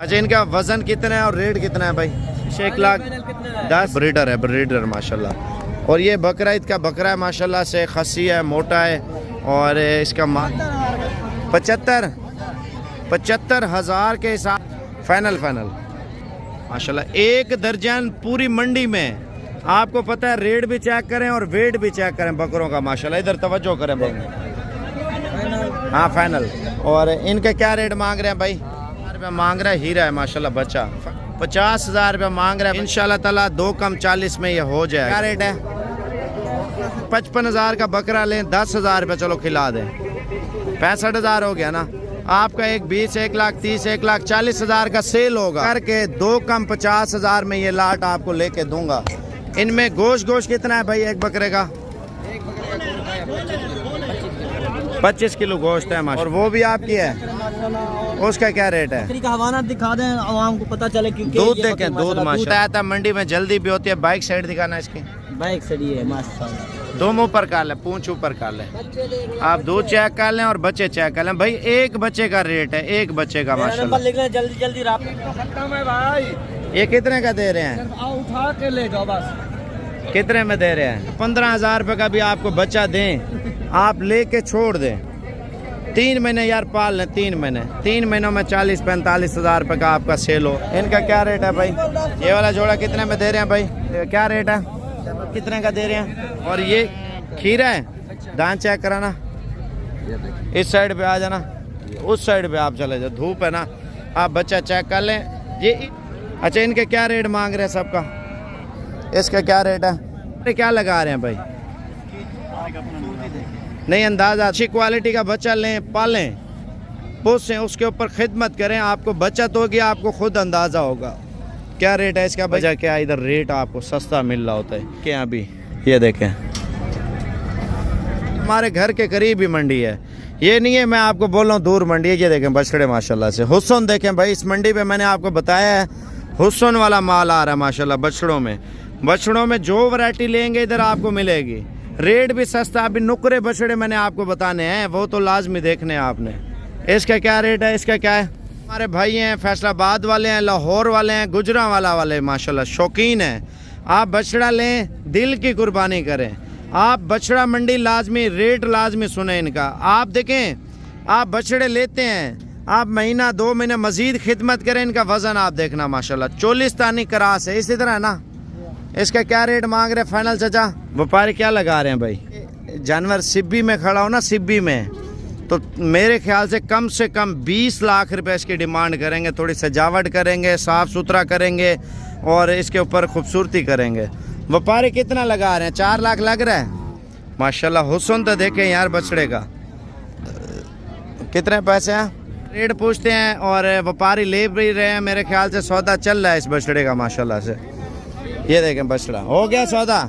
अच्छा, इनका वजन कितना है और रेट कितना है भाई? 1,10,000। ब्रीडर है, ब्रीडर माशाल्लाह। और ये बकरा ईद का बकरा है माशाल्लाह से, खसी है, मोटा है। और इसका 75,000 के हिसाब फाइनल माशाल्लाह। 1 दर्जन पूरी मंडी में। आपको पता है, रेट भी चेक करें और वेट भी चेक करें बकरों का माशाल्लाह। इधर तवज्जो करें भाई। हाँ फाइनल। और इनके क्या रेट मांग रहे हैं भाई? रुपया मांग रहा है, हीरा है माशाल्लाह बच्चा। 50,000 रुपया मांग रहा है। इंशाल्लाह ताला 2 कम 40 में ये हो जाए। क्या रेट है? 55,000 का बकरा लें, 10,000 रुपया चलो खिला दें, 65,000 हो गया ना आपका। 1,20,000, 1,30,000, 1,40,000 का सेल होगा करके 2 कम 50,000 में ये लाट आपको लेके दूंगा। इनमें गोश्त कितना है भाई एक बकरे का? 25 किलो गोश्त है माशाल्लाह। और वो भी आपकी है, उसका क्या रेट है? बकरी का हवाना दिखा दें, आवाम को पता चले। क्योंकि दूध देखें, दूध माशाल्लाह आता है मंडी में, जल्दी भी होती है। बाइक साइड दिखाना इसकी। बाइक सही है माशाल्लाह। 2 मुंह पर कर लें, पूंछ ऊपर कर लें। आप दूध चेक कर लें और बच्चे चेक कर लें भाई। एक बच्चे का रेट है, एक बच्चे का माशाल्लाह। जल्दी जल्दी भाई। ये कितने का दे रहे हैं? उठा के ले जाओ बस। कितने में दे रहे हैं? 15,000 रुपये का भी आपको बच्चा दें, आप लेके छोड़ दें। 3 महीने यार पाल लें, 3 महीने। 3 महीनों में 40-45,000 रुपये का आपका सेल हो। इनका क्या रेट है भाई? ये वाला जोड़ा कितने में दे रहे हैं भाई? क्या रेट है? कितने का दे रहे हैं? और ये खीरा है, दांत चेक कराना। इस साइड पे आ जाना, उस साइड पे आप चले जाओ, धूप है ना। आप बच्चा चेक कर लें। ये अच्छा, इनके क्या रेट मांग रहे हैं सबका? इसका क्या रेट है? क्या लगा रहे हैं भाई? नहीं अंदाज़ा। अच्छी क्वालिटी का बच्चा लें, पालें, पोसें, उसके ऊपर खिदमत करें। आपको बचत होगी, आपको खुद अंदाज़ा होगा। क्या रेट है इसका बच्चा? क्या इधर रेट आपको सस्ता मिल रहा होता है क्या? अभी ये देखें, हमारे घर के करीब ही मंडी है। ये नहीं है मैं आपको बोल रहा हूँ दूर मंडी है। ये देखें बछड़े माशाल्लाह से। हुस्न देखें भाई, इस मंडी पे मैंने आपको बताया है हुस्न वाला माल आ रहा है माशाल्लाह। बछड़ों में जो वैरायटी लेंगे इधर आपको मिलेगी। रेट भी सस्ता। अभी नुकरे बछड़े मैंने आपको बताने हैं, वो तो लाजमी देखने हैं आपने। इसका क्या रेट है? इसका क्या है? हमारे भाई हैं, फैसलाबाद वाले हैं, लाहौर वाले हैं, गुजरांवाला वाले माशाल्लाह शौकीन हैं। आप बछड़ा लें, दिल की कुर्बानी करें। आप बछड़ा मंडी लाजमी, रेट लाजमी सुने इनका। आप देखें, आप बछड़े लेते हैं, आप महीना 2 महीने मजीद खिदमत करें, इनका वजन आप देखना माशाल्लाह। चोलिस्तानी क्रास है, इसी तरह है ना। इसका क्या रेट मांग रहे हैं फाइनल चाचा? व्यापारी क्या लगा रहे हैं भाई? जानवर सिब्बी में खड़ा हो ना, सिब्बी में, तो मेरे ख्याल से कम 20 लाख रुपए इसकी डिमांड करेंगे। थोड़ी सजावट करेंगे, साफ़ सुथरा करेंगे और इसके ऊपर खूबसूरती करेंगे। व्यापारी कितना लगा रहे हैं? 4 लाख लग रहा है माशाल्लाह। हुस्न तो देखें यार बछड़े का। कितने पैसे हैं? रेट पूछते हैं और व्यापारी ले भी रहे हैं। मेरे ख्याल से सौदा चल रहा है इस बछड़े का माशाल्लाह से। ये देखें बछड़ा हो गया सौदा।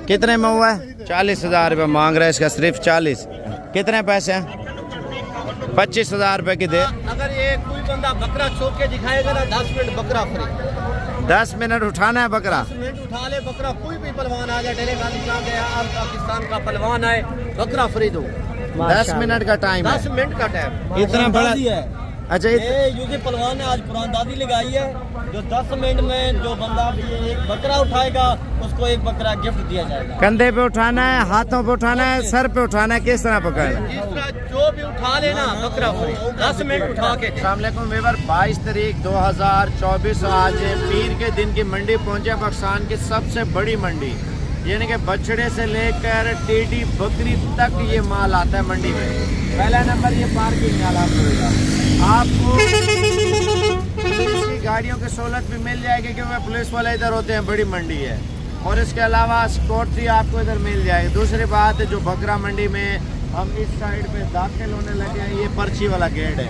कितने में हुआ है? 40,000 रुपये मांग रहा है इसका, सिर्फ 40। कितने पैसे हैं? 25,000 रुपये की दे। अगर ये कोई बंदा बकरा छोड़ के दिखाएगा ना, 10 मिनट बकरा फ्री। 10 मिनट उठाना है बकरा? 10 मिनट उठा ले बकरा। कोई भी पहलवान आ गया, डेरे गया, आप पाकिस्तान का पहलवान है, बकरा फ्री दो। 10 मिनट का टाइम है? 10 मिनट का टाइम। इतना बड़ा है? अच्छा, ये पहलवान ने आज पुरान दादी लगाई है, जो 10 मिनट में जो बंदा एक बकरा उठाएगा उसको एक बकरा गिफ्ट दिया जाएगा। कंधे पे उठाना है, हाथों पे उठाना है, सर पे उठाना है, किस तरह पकड़ना है? जिस तरह जो भी उठा लेना बकरा फ्री, 10 मिनट उठा के। अस्सलाम वालेकुम वीवर, 22 तारीख 2024 आज पीर के दिन की मंडी पहुंचे। पाकिस्तान की सबसे बड़ी मंडी, यानी कि बछड़े से लेकर टेडी बकरी तक ये माल आता है मंडी में। पहला नंबर ये पार्किंग हालात होगा। आपको पुलिस की गाड़ियों की सहूलत भी मिल जाएगी क्योंकि पुलिस वाले इधर होते हैं, बड़ी मंडी है। और इसके अलावा सिक्योरिटी आपको इधर मिल जाएगी। दूसरी बात है, जो बकरा मंडी में हम इस साइड पे दाखिल होने लगे हैं, ये पर्ची वाला गेट है।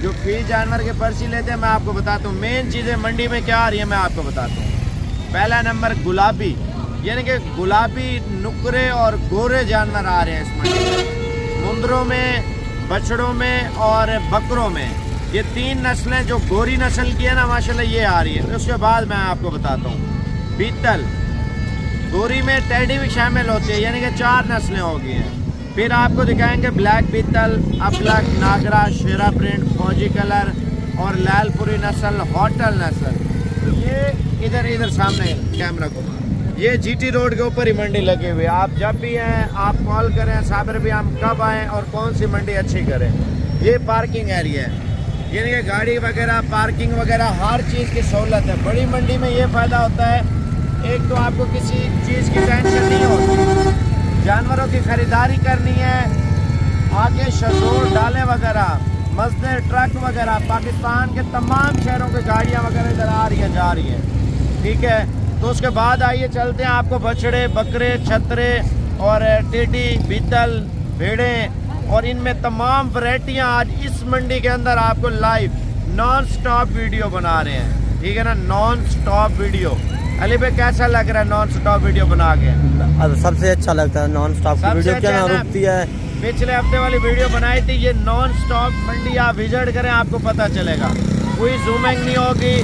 जो फी जानवर के पर्ची लेते हैं मैं आपको बताता हूँ। मेन चीज़ें मंडी में क्या आ रही है मैं आपको बताता हूँ। पहला नंबर गुलाबी, यानी कि गुलाबी नुकरे और गोरे जानवर आ रहे हैं इस मंडी में। मुंदरों में, बछड़ों में और बकरों में, ये 3 नस्लें जो गोरी नस्ल की है ना माशाल्लाह ये आ रही है। उसके बाद मैं आपको बताता हूँ बीतल, गोरी में टेडी भी शामिल होती है, यानी कि 4 नस्लें हो गई हैं। फिर आपको दिखाएंगे ब्लैक बीतल, अपलक, नागरा, शेरा प्रिंट, फौजी कलर, और लालपुरी नस्ल, होटल नस्ल। ये इधर सामने कैमरा को, ये जीटी रोड के ऊपर ही मंडी लगी हुई है। आप जब भी हैं आप कॉल करें साबिर भी, हम कब आएँ और कौन सी मंडी अच्छी करें। ये पार्किंग एरिया है, यानी कि गाड़ी वगैरह पार्किंग वगैरह हर चीज़ की सहूलत है। बड़ी मंडी में ये फ़ायदा होता है, एक तो आपको किसी चीज़ की टेंशन नहीं होती, जानवरों की ख़रीदारी करनी है, आगे शजोर डाले वगैरह, मस्जिद, ट्रक वगैरह, पाकिस्तान के तमाम शहरों की गाड़ियाँ वगैरह इधर आ रही है जा रही है, ठीक है। तो उसके बाद आइए चलते हैं, आपको बछड़े, बकरे, छतरे और टेडी, बीतल, भेड़ें और इनमें तमाम वैरायटियाँ आज इस मंडी के अंदर आपको लाइव नॉन स्टॉप वीडियो बना रहे हैं, ठीक है ना, नॉन स्टॉप वीडियो। अली भाई कैसा लग रहा है नॉन स्टॉप वीडियो बना के? अब सबसे अच्छा लगता है नॉन स्टॉप की वीडियो, क्या ना रुकती है। पिछले हफ्ते वाली वीडियो बनाई थी, ये नॉन स्टॉप मंडी आप विजिट करें आपको पता चलेगा, कोई जूमिंग नहीं होगी,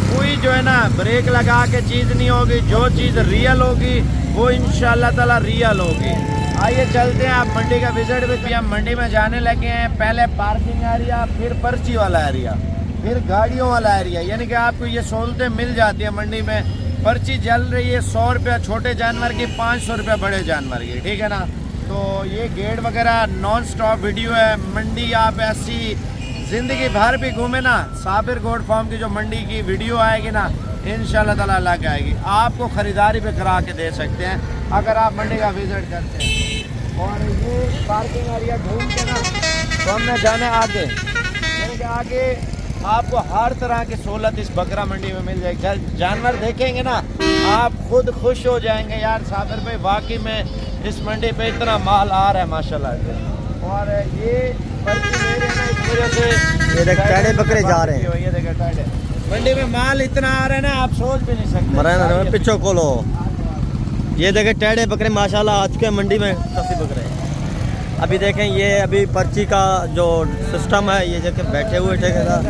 कोई जो है ना ब्रेक लगा के चीज़ नहीं होगी, जो चीज़ रियल होगी वो इंशाल्लाह ताला रियल होगी। आइए चलते हैं, आप मंडी का विजिट भी। हम मंडी में जाने लगे हैं, पहले पार्किंग एरिया, फिर पर्ची वाला एरिया, फिर गाड़ियों वाला एरिया, यानी कि आपको ये सहूलतें मिल जाती है मंडी में। पर्ची चल रही है 100 रुपया छोटे जानवर की, 500 रुपया बड़े जानवर की, ठीक है ना। तो ये गेट वगैरह नॉन स्टॉप वीडियो है। मंडी आप ऐसी ज़िंदगी भर भी घूमे ना, साबिर गोट फार्म की जो मंडी की वीडियो आएगी ना इंशाल्लाह ताला लग आएगी, आपको ख़रीदारी पे करा के दे सकते हैं अगर आप मंडी का विजिट करते हैं। और ये पार्किंग एरिया घूम के ना तो हमने जाना आगे, यानी कि आगे आपको हर तरह की सहूलत इस बकरा मंडी में मिल जाएगी। जानवर देखेंगे ना आप खुद खुश हो जाएंगे, यार साबिर भाई वाकई में इस मंडी पे इतना माल आ रहा है माशाल्लाह से। और ये पर्ची ले रहे हैं ना, इस वजह से ये देख टेढ़े बकरे जा रहे हैं, ये देखो टेढ़े मंडी में माल इतना आ रहा है ना आप सोच भी नहीं सकते। पिछो खोलो, ये देखे टेढ़े बकरे माशाल्लाह आज के मंडी में काफ़ी बकरे हैं। अभी देखें ये अभी पर्ची का जो सिस्टम है, ये देखें बैठे हुए ठेकेदार,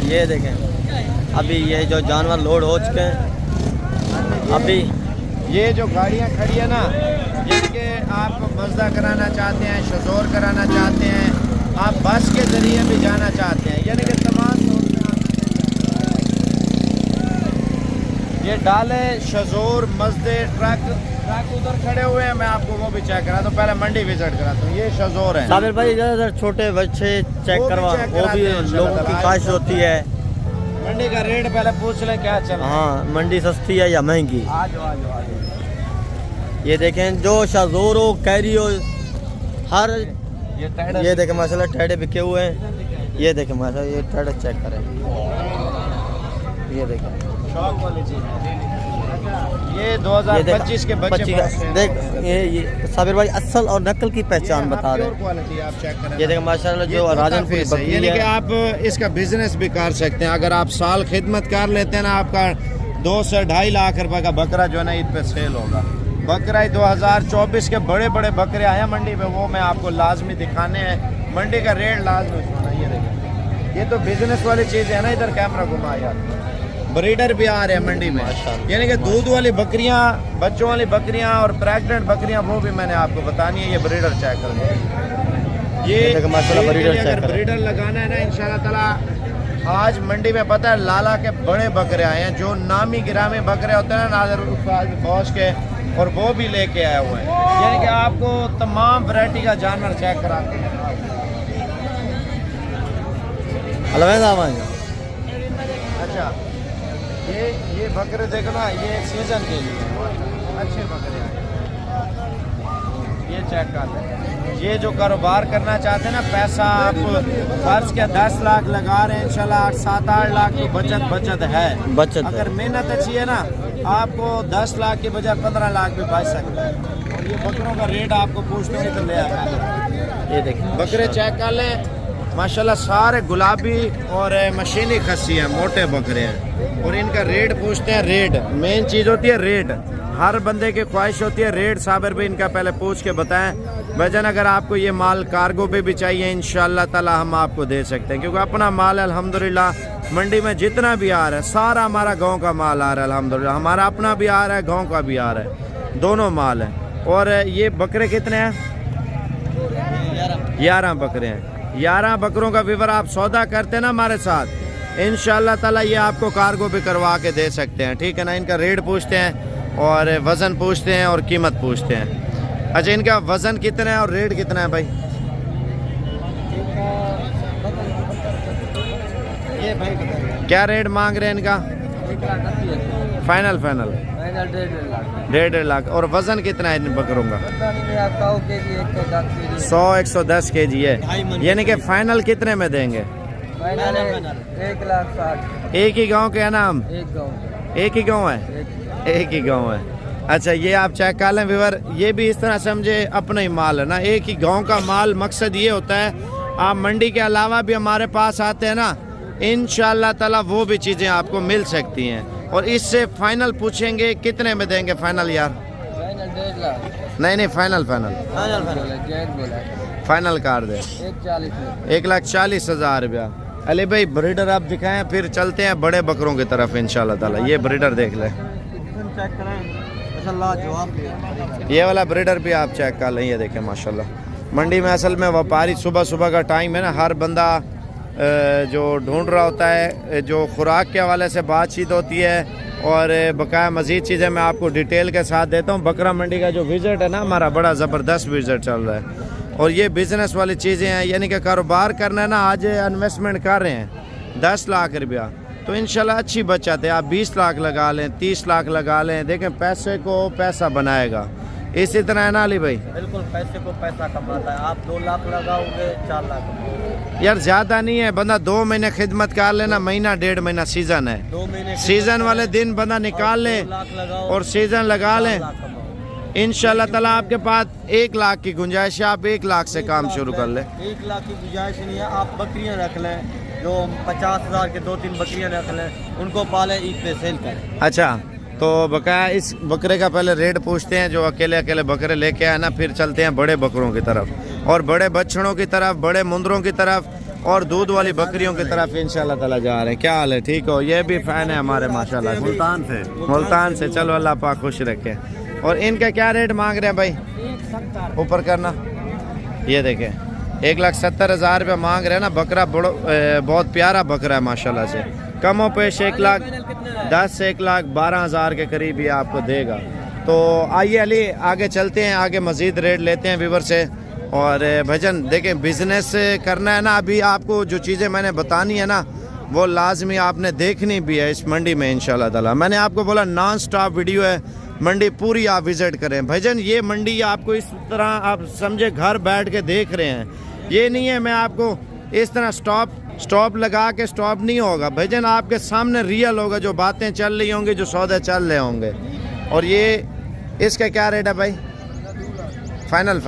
ये देखें अभी ये जो जानवर लोड हो चुके हैं। अभी ये जो गाड़ियाँ खड़ी है ना, जिनके आप मजदा कराना चाहते हैं, शजोर कराना चाहते हैं, आप बस के ज़रिए भी जाना चाहते हैं, यानी कि तमाम ये डाले, शजोर, मस्जिद, ट्रक उधर खड़े हुए हैं, मैं आपको वो भी चेक करा दूँ। पहले मंडी विजिट कराता हूँ। ये शजोर है साबिर भाई, इधर छोटे बच्चे चेक करवा, वो भी लोगों की ख्वाहिश होती है। मंडी का रेट पहले पूछ ले क्या चल रहा है। हाँ, मंडी सस्ती है या महंगी? आ जाओ। ये देखें जो शजोर हो, कैरी हो, हर ये देखें माशाल्लाह टेढ़े बिके हुए हैं। ये देखें माशाल्लाह, ये टेढ़े चेक करें, ये देखें शौक वाली चीज़। ये 2025 के बच्चे देख, ये साबिर भाई असल और नकल की पहचान बता रहे हैं। क्वालिटी आप चेक करें, ये देखें माशाल्लाह जो राजनपुरी बकरी यानी कि है। आप इसका बिजनेस भी कर सकते हैं अगर आप साल खिदमत कर लेते हैं ना, आपका 2 से 2.5 लाख रुपए का बकरा जो है ना ईद पे सेल होगा। बकरा 2024 के बड़े बड़े बकरे आए हैं मंडी में, वो मैं आपको लाजमी दिखाने हैं। मंडी का रेट लाजमी सुना, ये देखें, ये तो बिजनेस वाली चीज़ है ना। इधर कैमरा घुमा यार, ब्रीडर भी आ रहे हैं मंडी में, यानी कि दूध वाली बकरियां, बच्चों वाली बकरियां और प्रेग्नेंट बकरियां, वो भी मैंने आपको बतानी है। ये ब्रीडर चेक कर, ये ब्रीडर लगाना है ना इंशाल्लाह ताला। आज मंडी में पता है लाला के बड़े बकरे आए हैं, जो नामी गिरामी बकरे होते हैं ना नाज़र बॉस के, और वो भी लेके आए हुए हैं, यानी कि आपको तमाम वैरायटी का जानवर चेक कराते हैं। अच्छा, ये बकरे देखो ना, ये सीजन के लिए अच्छे बकरे हैं, ये चेक कर लें। ये जो कारोबार करना चाहते हैं ना, पैसा आप फर्ज के 10 लाख लगा रहे हैं, इंशाल्लाह 7-8 लाख की बचत है। बचत अगर मेहनत अच्छी है ना, आपको 10 लाख के बजाय 15 लाख भी बच सकते हैं। और ये बकरों का रेट आपको पूछते हैं तो ले आए, ये देखिए बकरे चेक कर लें माशाल्लाह, सारे गुलाबी और मशीनी खस्सी हैं, मोटे बकरे हैं। और इनका रेट पूछते हैं, रेट मेन चीज़ होती है, रेट हर बंदे की ख्वाहिश होती है। रेट साबिर भी इनका पहले पूछ के बताएं भजन, अगर आपको ये माल कार्गो पे भी चाहिए इंशाल्लाह ताला हम आपको दे सकते हैं, क्योंकि अपना माल है अल्हम्दुलिल्लाह। मंडी में जितना भी आ रहा है सारा हमारा गाँव का माल आ रहा है अल्हम्दुलिल्लाह, हमारा अपना भी आ रहा है, गाँव का भी आ रहा है, दोनों माल है। और ये बकरे कितने हैं? 11 बकरे हैं। 11 बकरों का विवर आप सौदा करते ना हमारे साथ, इंशाल्लाह ताला ये आपको कार्गो भी करवा के दे सकते हैं, ठीक है ना। इनका रेट पूछते हैं और वज़न पूछते हैं और कीमत पूछते हैं। अच्छा, इनका वज़न कितना है और रेट कितना है भाई? ये भाई क्या रेट मांग रहे हैं इनका? फाइनल 1.5 लाख। और वज़न कितना है इन बकरों का? 100-110 kg है, यानी कि फाइनल कितने में देंगे? 1,60,000। एक ही गांव के है ना हम? एक ही गांव है, एक ही गांव है। अच्छा, ये आप चेक कर लें व्यूअर, ये भी इस तरह समझे अपना ही माल है ना, एक ही गांव का माल। मकसद ये होता है आप मंडी के अलावा भी हमारे पास आते हैं ना, इंशाल्लाह ताला वो भी चीज़ें आपको मिल सकती हैं। और इससे फाइनल पूछेंगे कितने में देंगे फाइनल यार? फाइनल 1.5 लाख। नहीं, फाइनल फाइनल कर दे 1,40,000 रुपया। अली भाई ब्रीडर आप दिखाएं, फिर चलते हैं बड़े बकरों की तरफ इंशाल्लाह ताला। ये ब्रीडर देख ले, चेक करें। ये वाला ब्रीडर भी आप चेक कर लें। ये देखें माशाल्लाह, मंडी में असल में व्यापारी सुबह का टाइम है ना, हर बंदा जो ढूंढ रहा होता है, जो खुराक के हवाले से बातचीत होती है और बकाया मज़ीद चीज़ें मैं आपको डिटेल के साथ देता हूँ। बकरा मंडी का जो विज़िट है ना हमारा, बड़ा ज़बरदस्त विज़िट चल रहा है और ये बिज़नेस वाली चीज़ें हैं, यानी कि कारोबार करना है ना। आज इन्वेस्टमेंट कर रहे हैं 10 लाख रुपया, तो इंशाल्लाह अच्छी बचत है। आप 20 लाख लगा लें, 30 लाख लगा लें, देखें पैसे को पैसा बनाएगा। इसी तरह है ना अली भाई? बिल्कुल, पैसे को पैसा कमाता है। आप 2 लाख लगाओगे 4 लाख कमाओगे। यार ज़्यादा नहीं है, बंदा 2 महीने खिदमत कर लेना, महीना 1.5 महीना सीज़न है, 2 महीने सीज़न वाले दिन बंदा निकाल ले और सीज़न लगा लें, इंशाल्लाह ताला आपके पास 1 लाख की गुंजाइश है। आप 1 लाख से काम शुरू कर लें। 1 लाख की गुंजाइश नहीं है। आप बकरियां रख लें, जो 50,000 के 2-3 बकरियां रख लें, उनको पाले, ईद पे सेल करें। अच्छा, तो बकाया इस बकरे का पहले रेट पूछते हैं, जो अकेले बकरे लेके आए ना, फिर चलते हैं बड़े बकरों की तरफ और बड़े बछड़ों की तरफ, बड़े मुंदरों की तरफ और दूध वाली बकरियों की तरफ इंशाल्लाह ताला जा रहे हैं। क्या हाल है? ठीक हो? ये भी फैन है हमारे माशाल्लाह, मुल्तान से। चलो अल्लाह पाक खुश रखे। और इनका क्या रेट मांग रहे हैं भाई? ऊपर करना, ये देखें 1,70,000 रुपये मांग रहे हैं ना। बकरा बहुत प्यारा बकरा है माशाल्लाह से। कमो पेश 1,10,000 से 1,12,000 के करीब ये आपको देगा। तो आइए अली आगे चलते हैं, आगे मज़ीद रेट लेते हैं व्यूवर से। और भजन देखें, बिज़नेस करना है ना, अभी आपको जो चीज़ें मैंने बतानी है ना, वो लाजमी आपने देखनी भी है इस मंडी में इंशाल्लाह ताला। मैंने आपको बोला नॉन स्टॉप वीडियो है, मंडी पूरी आप विज़िट करें। भजन ये मंडी आपको इस तरह आप समझे घर बैठ के देख रहे हैं, ये नहीं है मैं आपको इस तरह स्टॉप लगा के स्टॉप नहीं होगा। भजन आपके सामने रियल होगा, जो बातें चल रही होंगी, जो सौदे चल रहे होंगे। और ये इसका क्या रेट है भाई? फाइनल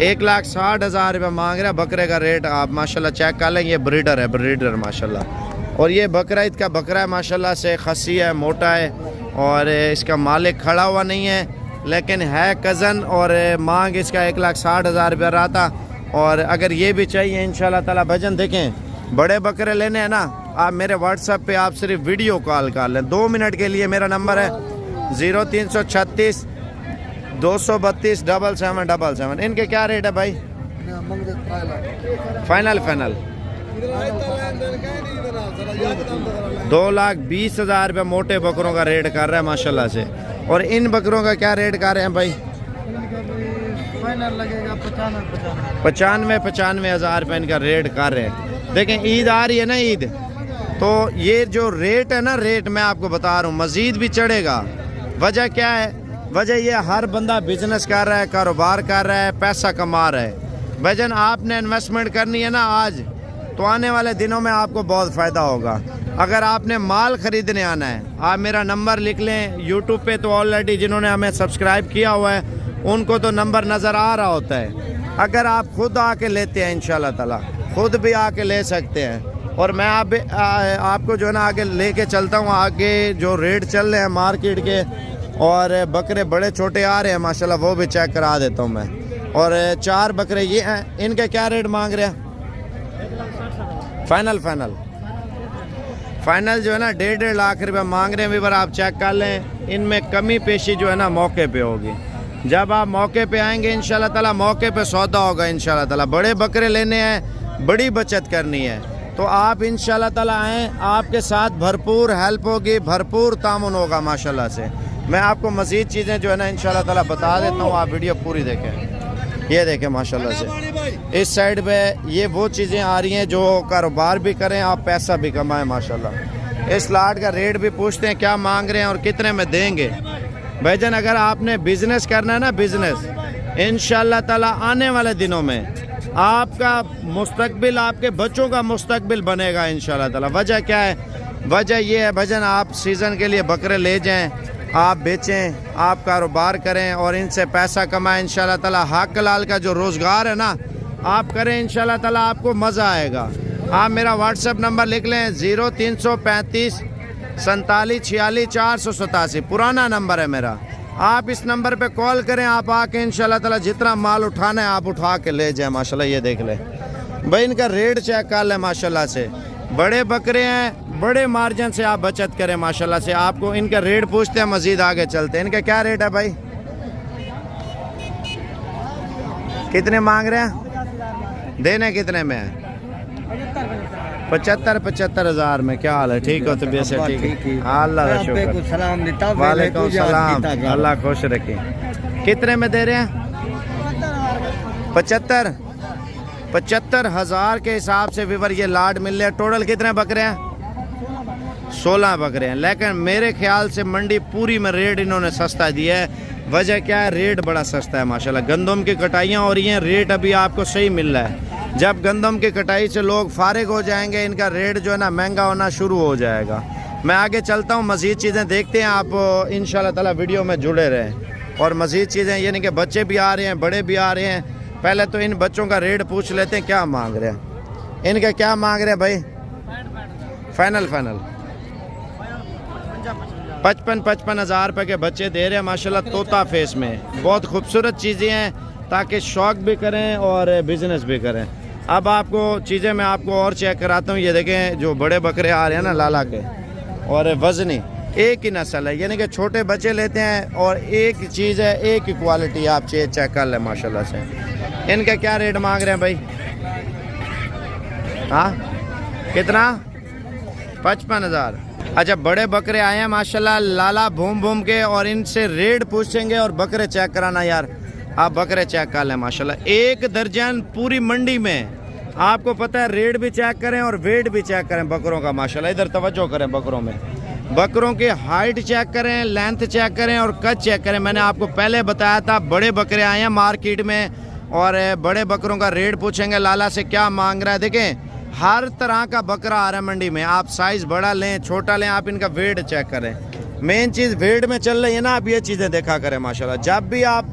1,60,000 रुपये मांग रहा है बकरे का रेट। आप माशाल्लाह चेक कर लें, ये ब्रीडर माशाल्लाह। और ये बकरा ईद का बकरा है माशाल्लाह से, खसी है, मोटा है और इसका मालिक खड़ा हुआ नहीं है, लेकिन है कज़न। और मांग इसका 1,60,000 रुपया रहा था। और अगर ये भी चाहिए इंशाल्लाह ताला भजन, देखें बड़े बकरे लेने हैं ना, आप मेरे व्हाट्सएप पे आप सिर्फ वीडियो कॉल कर लें 2 मिनट के लिए। मेरा नंबर है 0336 232 7777। इनके क्या रेट है भाई? फाइनल 2,20,000 रुपये मोटे बकरों का रेट कर रहा है माशाल्लाह से। और इन बकरों का क्या रेट कर रहे हैं भाई? फाइनल लगेगा 95,000 रुपये इनका रेट कर रहे हैं। देखें ईद आ रही है ना, ईद, तो ये जो रेट है ना, रेट मैं आपको बता रहा हूँ मज़ीद भी चढ़ेगा। वजह क्या है? वजह ये हर बंदा बिजनेस कर रहा है, कारोबार कर रहा है, पैसा कमा रहा है। भजन आपने इन्वेस्टमेंट करनी है ना आज, तो आने वाले दिनों में आपको बहुत फ़ायदा होगा। अगर आपने माल ख़रीदने आना है, आप मेरा नंबर लिख लें। यूट्यूब पे तो ऑलरेडी जिन्होंने हमें सब्सक्राइब किया हुआ है उनको तो नंबर नज़र आ रहा होता है। अगर आप खुद आके लेते हैं इंशाल्लाह ताला, खुद भी आके ले सकते हैं। और मैं आपको जो है ना आगे लेके चलता हूँ, आगे जो रेट चल रहे हैं मार्केट के, और बकरे बड़े छोटे आ रहे हैं माशाल्लाह, वो भी चेक करा देता हूँ मैं। और 4 बकरे ये हैं, इनके क्या रेट मांग रहे हैं? फाइनल जो है ना 1.5 लाख रुपये मांग रहे हैं व्यूअर। आप चेक कर लें, इनमें कमी पेशी जो है ना मौके पे होगी। जब आप मौके पे आएंगे इंशाल्लाह ताला, मौके पे सौदा होगा इंशाल्लाह ताला। बड़े बकरे लेने हैं, बड़ी बचत करनी है, तो तो आप इंशाल्लाह ताला आएँ, आपके साथ भरपूर हेल्प होगी, भरपूर तामुन होगा माशाल्लाह से। मैं आपको मज़ीद चीज़ें जो है ना इंशाल्लाह ताला बता देता हूँ, आप वीडियो पूरी देखें। ये देखें माशाल्लाह से इस साइड पे ये वो चीज़ें आ रही हैं जो कारोबार भी करें, आप पैसा भी कमाएं माशाल्लाह। इस लाट का रेट भी पूछते हैं क्या मांग रहे हैं और कितने में देंगे। भाईजान अगर आपने बिज़नेस करना है ना, बिज़नेस इंशाल्लाह ताला आने वाले दिनों में आपका मुस्तकबिल, आपके बच्चों का मुस्तकबिल बनेगा इंशाल्लाह ताला। वजह क्या है? वजह ये है भाईजान, आप सीज़न के लिए बकरे ले जाएं, आप बेचें, आप कारोबार करें और इनसे पैसा कमाएं इंशाल्लाह ताला। हक हलाल का जो रोज़गार है ना आप करें इंशाल्लाह ताला, आपको मज़ा आएगा। आप मेरा व्हाट्सएप नंबर लिख लें 0335 47 46 487, पुराना नंबर है मेरा। आप इस नंबर पे कॉल करें, आप आके इंशाल्लाह ताला जितना माल उठाना है आप उठा के ले जाएं माशाल्लाह। ये देख ले भाई, इनका रेट चेक कर लें माशाल्लाह से। बड़े बकरे हैं, बड़े मार्जिन से आप बचत करें माशाल्लाह से। आपको इनका रेट पूछते हैं, मज़ीद आगे चलते हैं। इनका क्या रेट है भाई, कितने मांग रहे हैं, देने कितने में है? 75 हज़ार में। क्या हाल है, ठीक हो? तबीयत से ठीक है? अल्लाह का शुक्र। वालेकुम सलाम, अल्लाह खुश रखे। कितने में दे रहे हैं? 75 हज़ार के हिसाब से विवर ये लाट मिल रहे हैं। टोटल कितने बकरे हैं? 16 बकरे हैं। लेकिन मेरे ख्याल से मंडी पूरी में रेट इन्होंने सस्ता दिया है। वजह क्या है? रेट बड़ा सस्ता है माशाल्लाह। गंदम की कटाइयाँ हो रही हैं, रेट अभी आपको सही मिल रहा है। जब गंदम की कटाई से लोग फारिग हो जाएंगे, इनका रेट जो है ना महंगा होना शुरू हो जाएगा। मैं आगे चलता हूँ, मज़ीद चीज़ें देखते हैं। आप इंशाल्लाह ताला वीडियो में जुड़े रहें और मज़ीद चीज़ें, यानी कि बच्चे भी आ रहे हैं, बड़े भी आ रहे हैं। पहले तो इन बच्चों का रेट पूछ लेते हैं, क्या मांग रहे हैं, इनका क्या मांग रहे हैं भाई? फाइनल 55 हज़ार रुपये के बच्चे दे रहे हैं माशाल्लाह, तोता फेस में। बहुत खूबसूरत चीज़ें हैं ताकि शौक भी करें और बिज़नेस भी करें। अब आपको चीज़ें मैं आपको और चेक कराता हूँ। ये देखें जो बड़े बकरे आ रहे हैं ना लाला के, और वज़नी एक ही नस्ल है, यानी कि छोटे बच्चे लेते हैं और एक चीज़ है, एक ही क्वालिटी। आप चेक कर लें माशाल्लाह से। इनका क्या रेट मांग रहे हैं भाई? हाँ कितना? 55 हज़ार। अच्छा, बड़े बकरे आए हैं माशाल्लाह लाला भूम भूम के, और इनसे रेट पूछेंगे और बकरे चेक कराना। यार आप बकरे चेक कर लें माशाल्लाह, 1 दर्जन पूरी मंडी में। आपको पता है, रेट भी चेक करें और वेट भी चेक करें बकरों का माशाल्लाह। इधर तवज्जो करें बकरों में, बकरों की हाइट चेक करें, लेंथ चेक करें और कद चेक करें। मैंने आपको पहले बताया था बड़े बकरे आए हैं मार्केट में और बड़े बकरों का रेट पूछेंगे लाला से क्या मांग रहा है। देखें हर तरह का बकरा आ रहा है मंडी में, आप साइज़ बड़ा लें छोटा लें, आप इनका वेट चेक करें। मेन चीज़ वेट में चल रही है ना, आप ये चीज़ें देखा करें माशाल्लाह। जब भी आप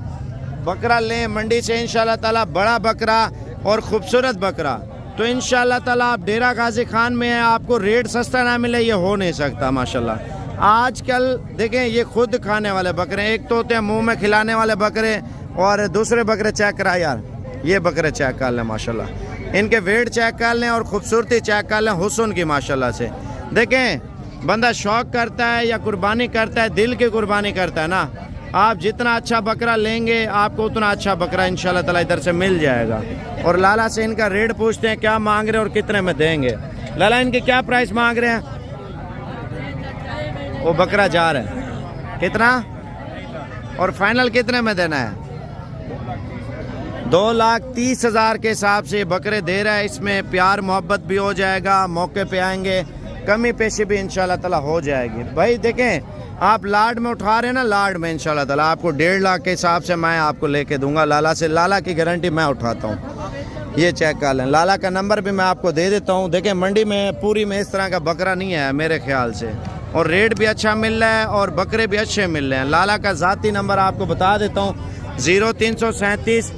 बकरा लें मंडी से इंशाल्लाह ताला, बड़ा बकरा और ख़ूबसूरत बकरा, तो इंशाल्लाह ताला आप डेरा गाजी खान में हैं, आपको रेट सस्ता ना मिले ये हो नहीं सकता माशाल्लाह। आजकल देखें ये खुद खाने वाले बकरे, एक तो होते हैं मुंह में खिलाने वाले बकरे और दूसरे बकरे चेक करा। यार ये बकरे चेक कर लें माशाल्लाह, इनके वेट चेक कर लें और ख़ूबसूरती चेक कर लें हुस्न की माशाल्लाह से। देखें बंदा शौक़ करता है या कुर्बानी करता है, दिल की कुर्बानी करता है ना। आप जितना अच्छा बकरा लेंगे आपको उतना अच्छा बकरा इंशाल्लाह ताला इधर से मिल जाएगा। और लाला से इनका रेट पूछते हैं क्या मांग रहे हैं और कितने में देंगे। लाला इनके क्या प्राइस मांग रहे हैं? वो बकरा जा रहा है कितना और फाइनल कितने में देना है? 2,30,000 के हिसाब से बकरे दे रहा है। इसमें प्यार मोहब्बत भी हो जाएगा, मौके पे आएंगे, कमी पेशी भी इंशाल्लाह ताला हो जाएगी। भाई देखें आप लाड में उठा रहे हैं ना, लाड में इंशाल्लाह ताला आपको 1.5 लाख के हिसाब से मैं आपको लेके दूंगा लाला से। लाला की गारंटी मैं उठाता हूँ, ये चेक कर लें। लाला का नंबर भी मैं आपको दे देता हूँ। देखें मंडी में पूरी में इस तरह का बकरा नहीं है मेरे ख्याल से, और रेट भी अच्छा मिल रहा है और बकरे भी अच्छे मिल रहे हैं। लाला का ज़ाती नंबर आपको बता देता हूँ 0337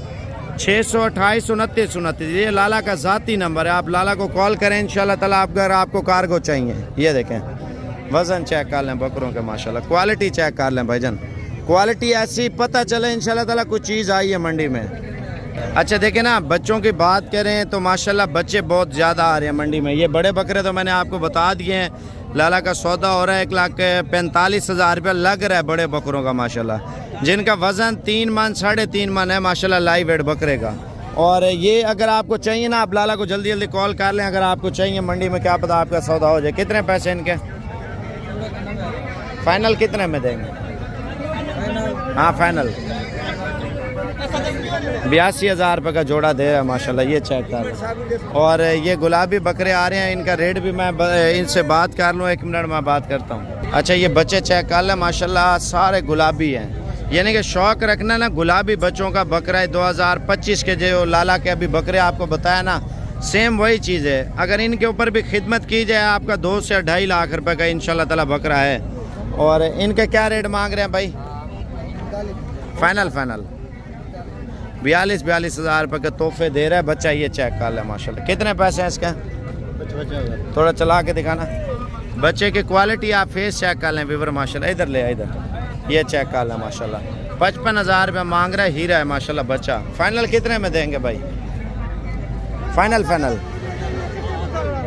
628 29 29, ये लाला का ज़ाती नंबर है। आप लाला को कॉल करें इंशाल्लाह ताला। अगर आपको कार्गो चाहिए, ये देखें वज़न चेक कर लें बकरों के माशाल्लाह, क्वालिटी चेक कर लें भाईजान, क्वालिटी ऐसी पता चले इंशाल्लाह ताला कुछ चीज़ आई है मंडी में। अच्छा देखें ना, बच्चों की बात करें तो माशाल्लाह बच्चे बहुत ज़्यादा आ रहे हैं मंडी में। ये बड़े बकरे तो मैंने आपको बता दिए हैं, लाला का सौदा हो रहा है 1,45,000 रुपया लग रहा है बड़े बकरों का माशाल्लाह, जिनका वज़न 3 मन 3.5 मन है माशाल्लाह लाइव वेट बकरे का। और ये अगर आपको चाहिए ना, आप लाला को जल्दी जल्दी कॉल कर लें। अगर आपको चाहिए मंडी में, क्या पता आपका सौदा हो जाए। कितने पैसे इनके फाइनल कितने में देंगे? हाँ फाइनल 82,000 रुपये का जोड़ा दे रहा है माशाल्लाह। ये चेक कर। और ये गुलाबी बकरे आ रहे हैं, इनका रेट भी मैं इनसे बात कर लूँ। 1 मिनट में बात करता हूँ। अच्छा ये बच्चे चेक कर लें माशाल्लाह, सारे गुलाबी हैं। यानी कि शौक़ रखना ना गुलाबी बच्चों का। बकरा 2025 के जो लाला के अभी बकरे आपको बताया ना, सेम वही चीज़ है। अगर इनके ऊपर भी खिदमत की जाए, आपका 2 से 2.5 लाख रुपए का इंशाल्लाह ताला बकरा है। और इनके क्या रेट मांग रहे हैं भाई? फाइनल 42,000 रुपये के तोहफे दे रहा है बच्चा। ये चेक कर ले माशाल्लाह। कितने पैसे हैं इसका? थोड़ा चला के दिखाना। बच्चे की क्वालिटी आप फेस चेक कर लें व्यूअर माशाल्लाह। इधर ले इधर, ये चेक कर लें माशाल्लाह। 55,000 रुपये मांग रहा है, हीरा है माशाल्लाह बच्चा। फाइनल कितने में देंगे भाई? फाइनल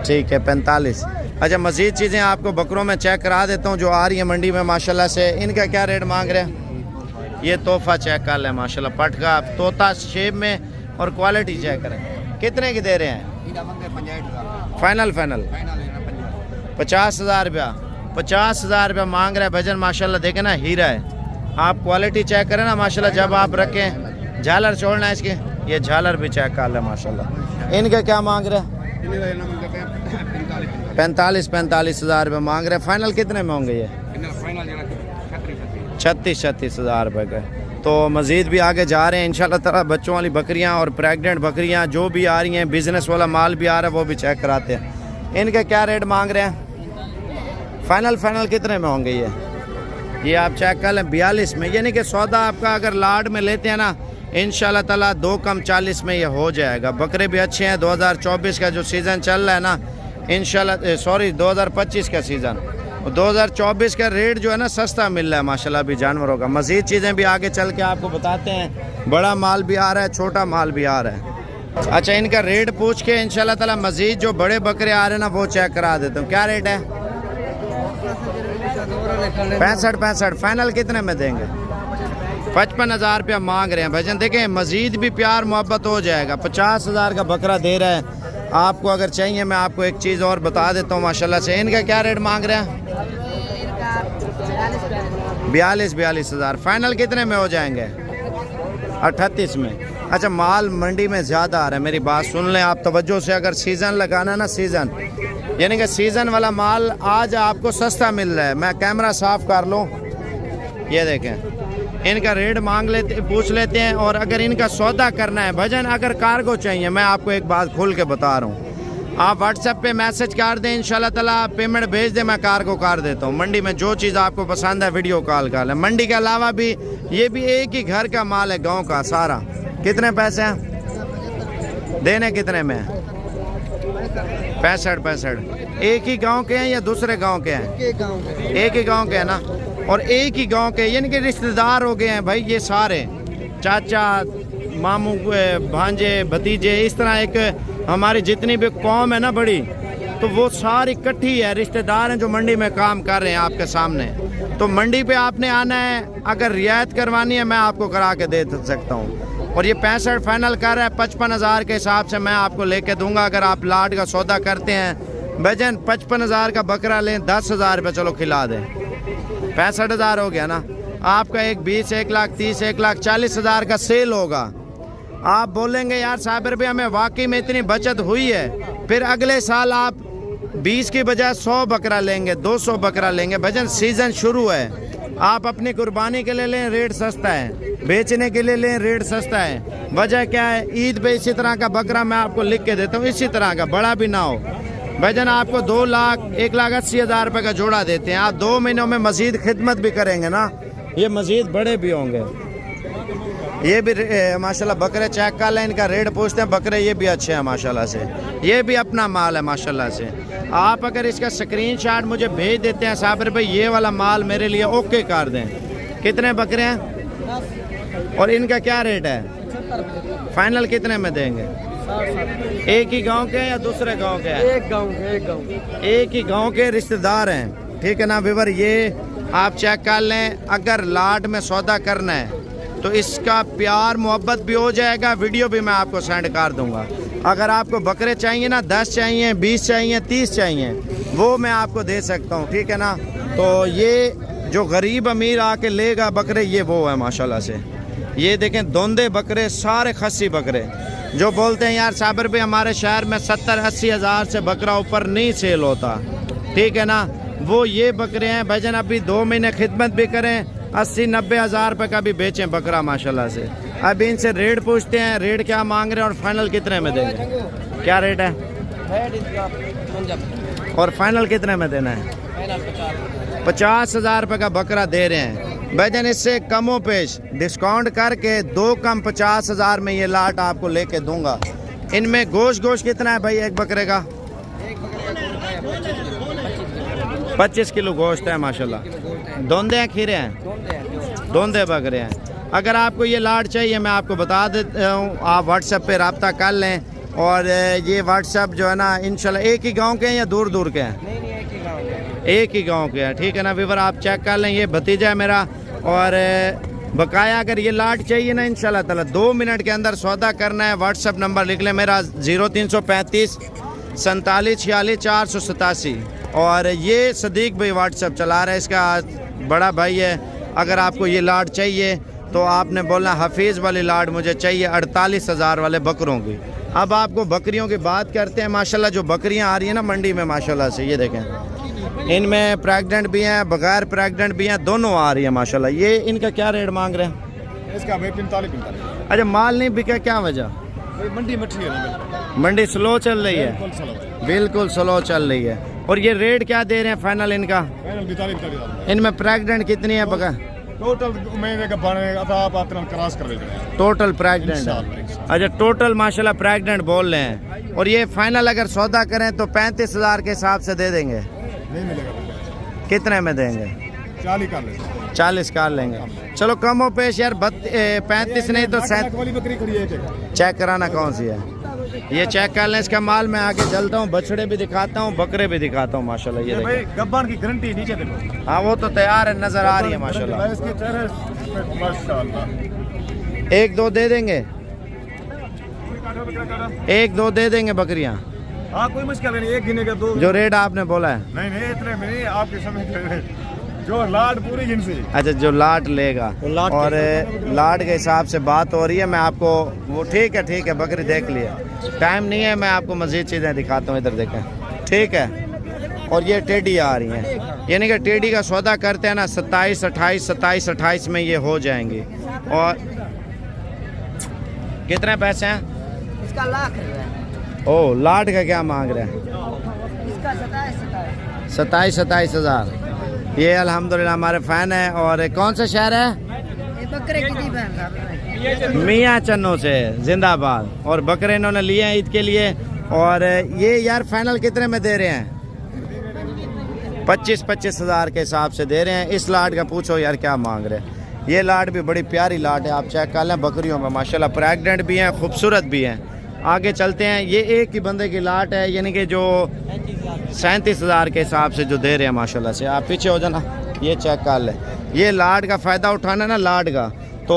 ठीक है 45। अच्छा मज़ीद चीज़ें आपको बकरों में चेक करा देता हूँ जो आ रही है मंडी में माशाल्लाह से। इनका क्या रेट मांग रहे हैं? ये तोहफा चेक कर लें माशाल्लाह, पट का तोता शेप में। और क्वालिटी चेक करें। कितने की दे रहे हैं? फाइनल 50,000 रुपया। 50,000 रुपया मांग रहा है भजन माशाल्लाह। देखें ना हीरा है। आप क्वालिटी चेक करें ना माशाल्लाह। जब आप रखें झालर छोड़ना है इसके, ये झालर भी चेक कर लें माशाल्लाह। इनका क्या मांग रहे हैं? 45,000 रुपये मांग रहे हैं। फाइनल कितने में होंगे ये? 36,000 रुपये का। तो मज़ीद भी आगे जा रहे हैं इंशाल्लाह ताला। बच्चों वाली बकरियां और प्रेग्नेंट बकरियां जो भी आ रही हैं, बिज़नेस वाला माल भी आ रहा है, वो भी चेक कराते हैं। इनका क्या रेट मांग रहे हैं? फाइनल कितने में होंगे ये आप चेक कर लें 42 में। यानी कि सौदा आपका अगर लाड में लेते हैं ना, इंशाल्लाह ताला 2 कम 40 में ये हो जाएगा। बकरे भी अच्छे हैं। 2024 का जो सीज़न चल रहा है ना, इंशाल्लाह 2025 का सीज़न, 2024 का रेट जो है ना सस्ता मिल रहा है माशाल्लाह भी जानवरों का। मज़ीद चीज़ें भी आगे चल के आपको बताते हैं। बड़ा माल भी आ रहा है, छोटा माल भी आ रहा है। अच्छा इनका रेट पूछ के इंशाल्लाह ताला मज़ीद जो बड़े बकरे आ रहे हैं ना, वो चेक करा देता हूँ। क्या रेट है? 65। फाइनल कितने में देंगे? 55,000 रुपया मांग रहे हैं भजन। देखें मज़ीद भी प्यार मोहब्बत हो जाएगा। 50,000 का बकरा दे रहा है आपको। अगर चाहिए मैं आपको एक चीज़ और बता देता हूँ माशाल्लाह से। इनका क्या रेट मांग रहे हैं? 42,000। फाइनल कितने में हो जाएंगे? 38 में। अच्छा माल मंडी में ज़्यादा आ रहा है, मेरी बात सुन लें आप तवज्जो से। अगर सीज़न लगाना ना, सीज़न यानी कि सीज़न वाला माल आज आपको सस्ता मिल रहा है। मैं कैमरा साफ़ कर लूँ, ये देखें। इनका रेट मांग लेते, पूछ लेते हैं। और अगर इनका सौदा करना है भजन, अगर कार्गो चाहिए, मैं आपको एक बात खुल के बता रहा हूँ। आप व्हाट्सएप पे मैसेज कर दें, इंशाल्लाह ताला पेमेंट भेज दें, मैं कार्गो कर देता हूँ। मंडी में जो चीज़ आपको पसंद है वीडियो कॉल कर लें। मंडी के अलावा भी ये भी एक ही घर का माल है, गाँव का सारा। कितने पैसे हैं देने? कितने में? 65। एक ही गांव के हैं या दूसरे गांव के हैं? एक ही गांव के हैं ना। और एक ही गांव के यानी कि रिश्तेदार हो गए हैं भाई ये सारे। चाचा, मामू, भांजे, भतीजे, इस तरह एक हमारी जितनी भी कौम है ना बड़ी, तो वो सारी इकट्ठी है, रिश्तेदार हैं जो मंडी में काम कर रहे हैं आपके सामने। तो मंडी पे आपने आना है, अगर रियायत करवानी है मैं आपको करा के दे सकता हूँ। और ये 65 फाइनल कर रहा है। 55,000 के हिसाब से मैं आपको लेके दूंगा। अगर आप लाड का सौदा करते हैं भजन, 55,000 का बकरा लें, 10,000 रुपये चलो खिला दें, 65,000 हो गया ना आपका। 1,20,000, 1,30,000, 1,40,000 का सेल होगा। आप बोलेंगे यार साबिर भाई हमें वाकई में इतनी बचत हुई है, फिर अगले साल आप 20 की बजाय 100 बकरा लेंगे, 200 बकरा लेंगे। भजन सीज़न शुरू है, आप अपनी कुर्बानी के लिए लें, रेट सस्ता है। बेचने के लिए लें, रेट सस्ता है। वजह क्या है? ईद पे इसी तरह का बकरा मैं आपको लिख के देता हूँ, इसी तरह का, बड़ा भी ना हो। भजन आपको 2,80,000 रुपये का जोड़ा देते हैं। आप 2 महीनों में मज़ीद खिदमत भी करेंगे ना, ये मज़ीद बड़े भी होंगे। ये भी माशाल्लाह बकरे चेक कर लें, इनका रेट पूछते हैं। बकरे ये भी अच्छे हैं माशाल्लाह से, ये भी अपना माल है माशाल्लाह से। आप अगर इसका स्क्रीनशॉट मुझे भेज देते हैं साबिर भाई, ये वाला माल मेरे लिए ओके कर दें। कितने बकरे हैं और इनका क्या रेट है? फाइनल कितने में देंगे? एक ही गांव के या दूसरे गांव के? एक ही गांव के रिश्तेदार हैं, ठीक है ना व्यूअर। ये आप चेक कर लें। अगर लाट में सौदा करना है तो इसका प्यार मोहब्बत भी हो जाएगा, वीडियो भी मैं आपको सेंड कर दूंगा। अगर आपको बकरे चाहिए ना, 10 चाहिए, 20 चाहिए, 30 चाहिए, वो मैं आपको दे सकता हूँ, ठीक है ना। तो ये जो गरीब अमीर आके लेगा बकरे, ये वो है माशाल्लाह से। ये देखें धोंदे बकरे, सारे खस्सी बकरे। जो बोलते हैं यार साबर भी हमारे शहर में 70-80 हज़ार से बकरा ऊपर नहीं सेल होता, ठीक है ना, वो ये बकरे हैं भाईजान। अभी 2 महीने खिदमत भी करें, 80-90 हज़ार रुपये का भी बेचें बकरा माशाल्लाह से। अब इनसे रेट पूछते हैं, रेट क्या मांग रहे हैं और फाइनल कितने में देंगे? क्या रेट है और फाइनल कितने में देना है? 50 हज़ार रुपये का बकरा दे रहे हैं भाईजान। इससे कमो पेश डिस्काउंट करके 2 कम 50 हज़ार में ये लाट आपको लेके दूंगा। इनमें गोश्त कितना है भाई एक बकरे का? 25 किलो गोश्त है माशाल्लाह। धोंदे हैं खीरे हैं? धोंदे बकरे हैं। अगर आपको ये लाट चाहिए मैं आपको बता देता हूँ, आप व्हाट्सएप पे रब्ता कर लें। और ये व्हाट्सएप जो है ना इंशाल्लाह एक ही गांव के हैं या दूर दूर के हैं? एक ही गांव के हैं, ठीक है ना व्यूअर, आप चेक कर लें। ये भतीजा है मेरा। और बकाया अगर ये लाट चाहिए ना इंशाल्लाह ताला 2 मिनट के अंदर सौदा करना है। व्हाट्सएप नंबर लिख लें मेरा 0335 47 46 487। और ये सदीक भाई व्हाट्सएप चला रहा है, इसका बड़ा भाई है। अगर आपको ये लाट चाहिए तो आपने बोलना हफीज़ वाली लाट मुझे चाहिए 48 हज़ार वाले बकरों की। अब आपको बकरियों की बात करते हैं। माशाल्लाह जो बकरियां आ रही हैं ना मंडी में माशाल्लाह से, ये देखें इनमें प्रेग्नेंट भी हैं, बगैर प्रेग्नेंट भी हैं, दोनों आ रही हैं माशाल्लाह। ये इनका क्या रेट मांग रहे हैं? इसका भाई 45। अच्छा माल नहीं बिका, क्या वजह? मंडी मठी है, मंडी स्लो चल रही है, बिल्कुल स्लो चल रही है। और ये रेट क्या दे रहे हैं फाइनल इनका? 42। इनमें प्रेग्नेंट कितनी है बगैर? टोटल महीने का आप क्रॉस कर देते हैं। टोटल प्रेग्नेंट है? अच्छा टोटल माशाल्लाह प्रेग्नेंट बोल रहे हैं। और ये फाइनल अगर सौदा करें तो 35 हज़ार के हिसाब से दे देंगे? नहीं मिलेगा। कितने में देंगे? 40 कर लेंगे। 40 कर लेंगे। चलो कम हो पेश यार, 35 नहीं तो 7 वाली बकरी खड़ी है। चेक कराना कौन सी है? ये चेक कर लें इसका माल। मैं आगे चलता हूँ, बछड़े भी दिखाता हूँ, बकरे भी दिखाता हूँ माशाल्लाह। ये भाई गब्बान की गारंटी नीचे देखो। हाँ वो तो तैयार है, नजर आ रही है माशाल्लाह। एक दो दे देंगे, 1-2 दे देंगे बकरियाँ। हाँ कोई मुश्किल नहीं, एक गिने का 2। जो रेट आपने बोला है? नहीं इतने में नहीं, आपके समय जो लाट पूरी जिनसी। अच्छा जो लाट लेगा और लाट के हिसाब से बात हो रही है। मैं आपको वो ठीक है बकरी देख लिया, टाइम नहीं है, मैं आपको मज़ीद चीज़ें दिखाता हूँ, इधर देखें, ठीक है। और ये टेडी आ रही हैं, यानी कि टेडी का सौदा करते हैं ना 27, 28, 27, 28 में ये हो जाएंगी। और कितने पैसे हैं इसका? लाख रुपए। ओ लाट का क्या मांग रहे हैं? इसका 27 हज़ार। ये अल्हम्दुलिल्लाह हमारे फ़ैन है। और कौन सा शहर है? ये बकरे की दी बहन मियाँ चन्नो से, जिंदाबाद। और बकरे इन्होंने लिए हैं ईद के लिए। और ये यार फाइनल कितने में दे रहे हैं? 25 हज़ार के हिसाब से दे रहे हैं। इस लाट का पूछो यार क्या मांग रहे हैं। ये लाट भी बड़ी प्यारी लाट है, आप चेक कर लें। बकरियों में माशाल्लाह प्रेग्नेंट भी हैं, खूबसूरत भी हैं। आगे चलते हैं। ये एक ही बंदे की लाट है, यानी कि जो 37 हज़ार के हिसाब से जो दे रहे हैं माशाल्लाह से। आप पीछे हो जाना, ये चेक कर लें। ये लाट का फ़ायदा उठाना ना लाट का, तो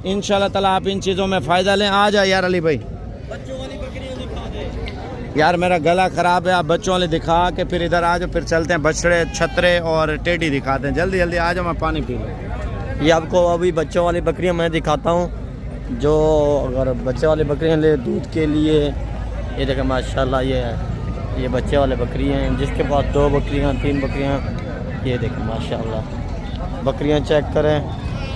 इंशाल्लाह ताला आप इन चीज़ों में फ़ायदा लें। आ जाए यार अली भाई, बच्चों वाली बकरियां दिखा दे यार मेरा गला ख़राब है, आप बच्चों वाले दिखा के फिर इधर आ जाओ, फिर चलते हैं बछड़े, छतरे और टेडी दिखाते हैं। जल्दी जल्दी आ जाओ, मैं पानी पी लूँ। ये आपको अभी बच्चों वाली बकरियां मैं दिखाता हूँ, जो अगर बच्चे वाली बकरियां ले दूध के लिए। ये देखें माशाल्लाह ये बच्चे वाले बकरी हैं, जिसके पास 2 बकरियां 3 बकरियां। ये देखें माशाल्लाह बकरियां चेक करें।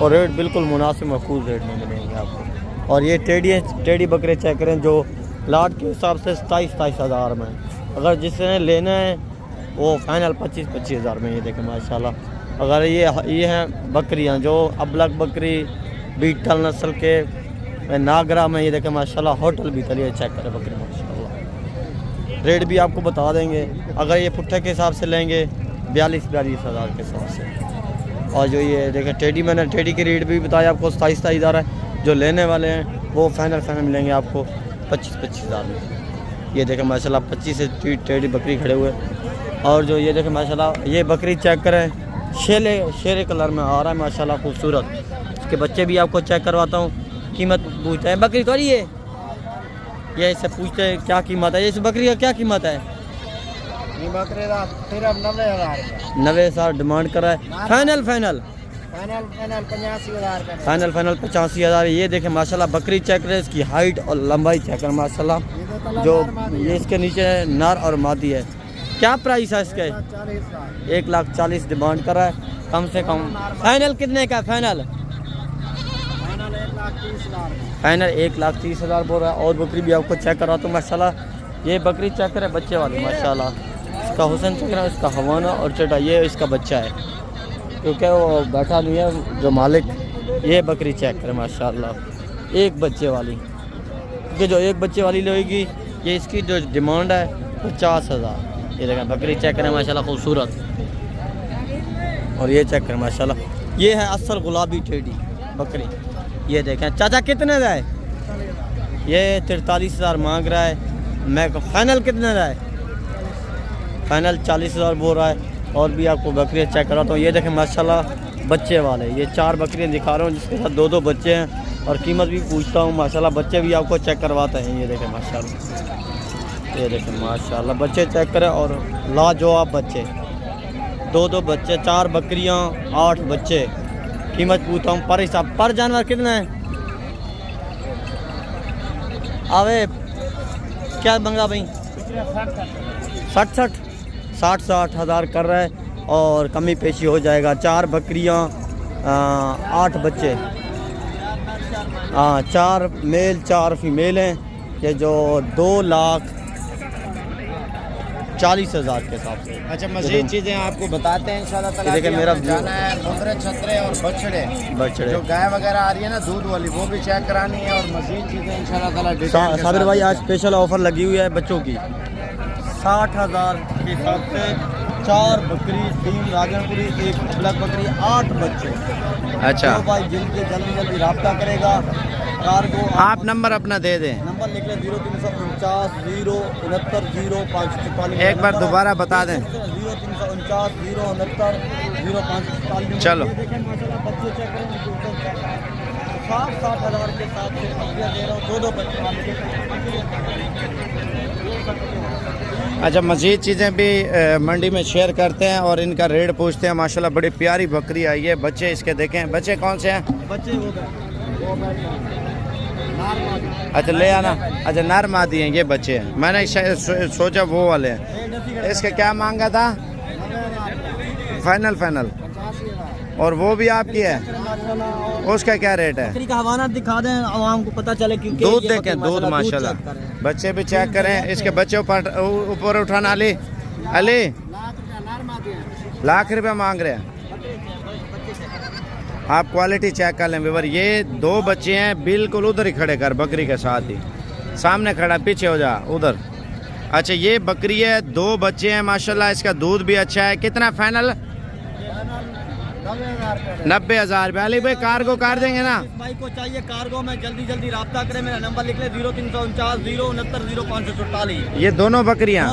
और रेट बिल्कुल मुनासिब महफूज रेट में मिलेंगे आपको। और ये टेडी बकरे चेक करें जो लाट के हिसाब से 27 हज़ार में। अगर जिसने लेना है वो फाइनल 25 हज़ार में। ये देखें माशाल्लाह। अगर ये हैं बकरियां जो अबलग बकरी बीटल नस्ल के नागरा में। ये देखें माशाल्लाह होटल बीटल। ये चेक करें बकरी माशाल्लाह। रेट भी आपको बता देंगे। अगर ये पुट्ठे के हिसाब से लेंगे 42 हज़ार के हिसाब से। और जो ये देखें टेडी, मैंने टेडी की रेट भी बताया आपको 27 हज़ार है। जो लेने वाले हैं वो फाइनल मिलेंगे आपको 25 हज़ार में। ये देखें माशाल्लाह 25 से टेडी बकरी खड़े हुए। और जो ये देखें माशाल्लाह ये बकरी चेक करें, शेरे कलर में आ रहा है माशाल्लाह खूबसूरत। इसके बच्चे भी आपको चेक करवाता हूँ। कीमत पूछते हैं, बकरी थोड़ी है ये, इससे पूछते हैं क्या कीमत है, इस बकरी का क्या कीमत है? ये बकरे का सिर्फ 90,000 90,000 डिमांड कर रहा है। फाइनल फाइनल फाइनल 85,000 का। फाइनल 85,000। ये देखें माशाल्लाह बकरी चेक करें, इसकी हाइट और लंबाई चेक करें माशाल्लाह। जो ये इसके नीचे नर और मादी है। क्या प्राइस है इसके? 1,40,000 डिमांड कर रहा है कम से कम। फाइनल कितने का? फाइनल 1,30,000 बोल रहा है। और बकरी भी आपको चेक करा तो माशाल्लाह ये बकरी चेक करें बच्चे वाली माशाल्लाह। इसका हुसन चेक करें, इसका हवाना और चटा, ये इसका बच्चा है क्योंकि वो बैठा नहीं है जो मालिक। ये बकरी चेक करें माशाल्लाह, एक बच्चे वाली, क्योंकि जो एक बच्चे वाली लेगी ये इसकी जो डिमांड है 50,000। ये देखें बकरी चेक करें माशाल्लाह खूबसूरत। और ये चेक करें माशाल्लाह, ये है असल गुलाबी टेडी बकरी। ये देखें चाचा कितने का है? ये 43,000 मांग रहा है। मैं फाइनल कितने का है? फाइनल 40,000 बोल रहा है। और भी आपको बकरियाँ चेक कराता हूँ। ये देखें माशाल्लाह बच्चे वाले, ये 4 बकरियाँ दिखा रहा हूँ जिसके साथ 2-2 बच्चे हैं। और कीमत भी पूछता हूँ माशाल्लाह, बच्चे भी आपको चेक करवाते हैं। ये देखें माशाल्लाह, ये देखें माशाल्लाह बच्चे चेक करें और लाजवाब बच्चे, 2-2 बच्चे, 4 बकरियाँ 8 बच्चे। कीमत पूछता हूँ पर हिसाब पर जानवर कितना है? आवे क्या मंगा भाई? 60 हज़ार कर रहा है और कमी पेशी हो जाएगा। 4 बकरियाँ 8 बच्चे, 4 मेल 4 फीमेल हैं। ये जो 2,40,000 के हिसाब से। अच्छा मज़ीद चीज़ें आपको बताते हैं इंशाल्लाह ताला। देखिए मेरा जाना है मुंदरे छतरे और बछड़े जो गाय वगैरह आ रही है ना दूध वाली, वो भी चेक करानी है। और मज़ीद चीज़ें इंशाल्लाह ताला साबिर भाई आज स्पेशल ऑफर लगी हुई है बच्चों की। 60,000 के हिसाब से 4 बकरी, 3 राजनपुरी, 1 ब्लैक बकरी, 8 बच्चे। अच्छा तो भाई जल्दी रब्ता करेगा। कार्गो आप नंबर अपना दे दें। नंबर लिख लें 0349 069 0544। एक बार दोबारा बता दें। 0349 069 0544। चलो। बच्चे चेक करें 60,000 के साथ से बकरियाँ दे रहा हूँ, 2-2 बच्चे। अच्छा मज़ीद चीज़ें भी मंडी में शेयर करते हैं और इनका रेट पूछते हैं। माशाल्लाह बड़ी प्यारी बकरी आई है। बच्चे इसके देखें, बच्चे कौन से हैं? बच्चे वो अच्छा ले आना। अच्छा नर मादी हैं ये बच्चे हैं। मैंने सोचा वो वाले हैं। इसका क्या मांगा था? फाइनल। और वो भी आपकी है, उसका क्या रेट है? बकरी का हवाना दिखा दें आवाम को पता चले। क्योंकि दूध देखें, दूध माशाल्लाह। बच्चे भी चेक करें। इसके बच्चे ऊपर उठाना। अली ₹1,00,000 मांग रहे हैं। आप क्वालिटी चेक कर लें व्यूअर। ये 2 बच्चे हैं, बिल्कुल उधर ही खड़े कर, बकरी के साथ ही सामने खड़ा, पीछे हो जा उधर। अच्छा ये बकरी है, 2 बच्चे हैं माशाल्लाह। इसका दूध भी अच्छा है। कितना फाइनल? 90,000। अली भाई कार्गो कर देंगे ना? भाई को चाहिए कार्गो में जल्दी रब्ता करें। मेरा नंबर लिख ले 0349 069 0544। ये दोनों बकरियां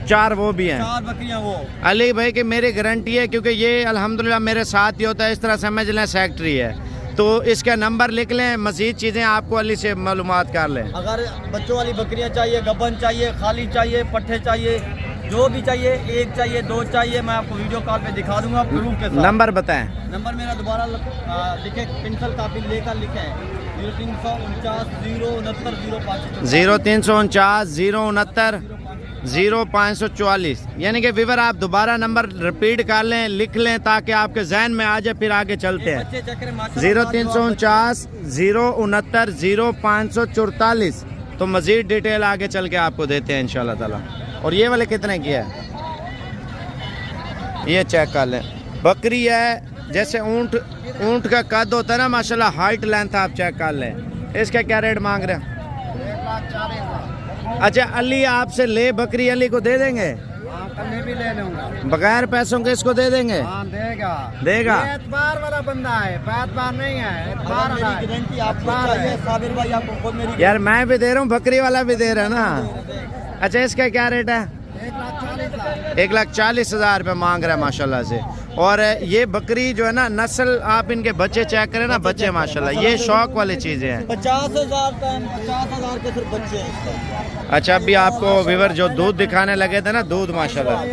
4 वो भी हैं। 4 बकरियां वो। अली भाई की मेरी गारंटी है क्योंकि ये अल्हम्दुलिल्लाह मेरे साथ ही होता है। इस तरह समझ लें सेक्रेटरी है। तो इसका नंबर लिख लें। मज़ीद चीज़ें आपको अली से मालूमात कर लें। अगर बच्चों वाली बकरियां चाहिए, गब्बन चाहिए, खाली चाहिए, पट्ठे चाहिए, जो भी चाहिए, 1 चाहिए 2 चाहिए, मैं आपको वीडियो कॉल पे दिखा दूंगा प्रूफ के साथ। नंबर बताएं। नंबर मेरा दोबारा लिखे, पेंसिल कापी लेकर लिखें 0349 039 0544। यानी कि विवर आप दोबारा नंबर रिपीट कर लें, लिख लें ताकि आपके जहन में आ जाए, फिर आगे चलते हैं। 0349 069 0544। तो मज़ीद डिटेल आगे चल के आपको देते हैं इंशाल्लाह ताला। और ये वाले कितने की है? ये चेक कर लें। बकरी है जैसे ऊंट का कद होता है ना माशाल्लाह, हाइट लेंथ आप चेक कर लें। इसका क्या रेट मांग रहे हैं? 1,40,000। अच्छा अली आपसे ले बकरी, अली को दे देंगे? भी ले लूंगा बगैर पैसों के इसको दे देंगे? देगा। ये एतबार वाला बंदा है, एतबार नहीं है। एतबार गारंटी आपको चाहिए साबिर भाई, आपको खुद मेरी यार मैं भी दे रहा हूँ, बकरी वाला भी दे रहा है ना। अच्छा इसका क्या रेट है? 1,40,000 रुपये मांग रहा है माशाल्लाह से। और ये बकरी जो है ना, नस्ल आप इनके बच्चे चेक करें ना, बच्चे माशाल्लाह ये शौक वाली चीज़ें हैं। 50,000 का, 50,000 के सिर्फ बच्चे हैं इसका। अच्छा, अभी आपको विवर जो दूध दिखाने लगे थे ना, दूध माशाल्लाह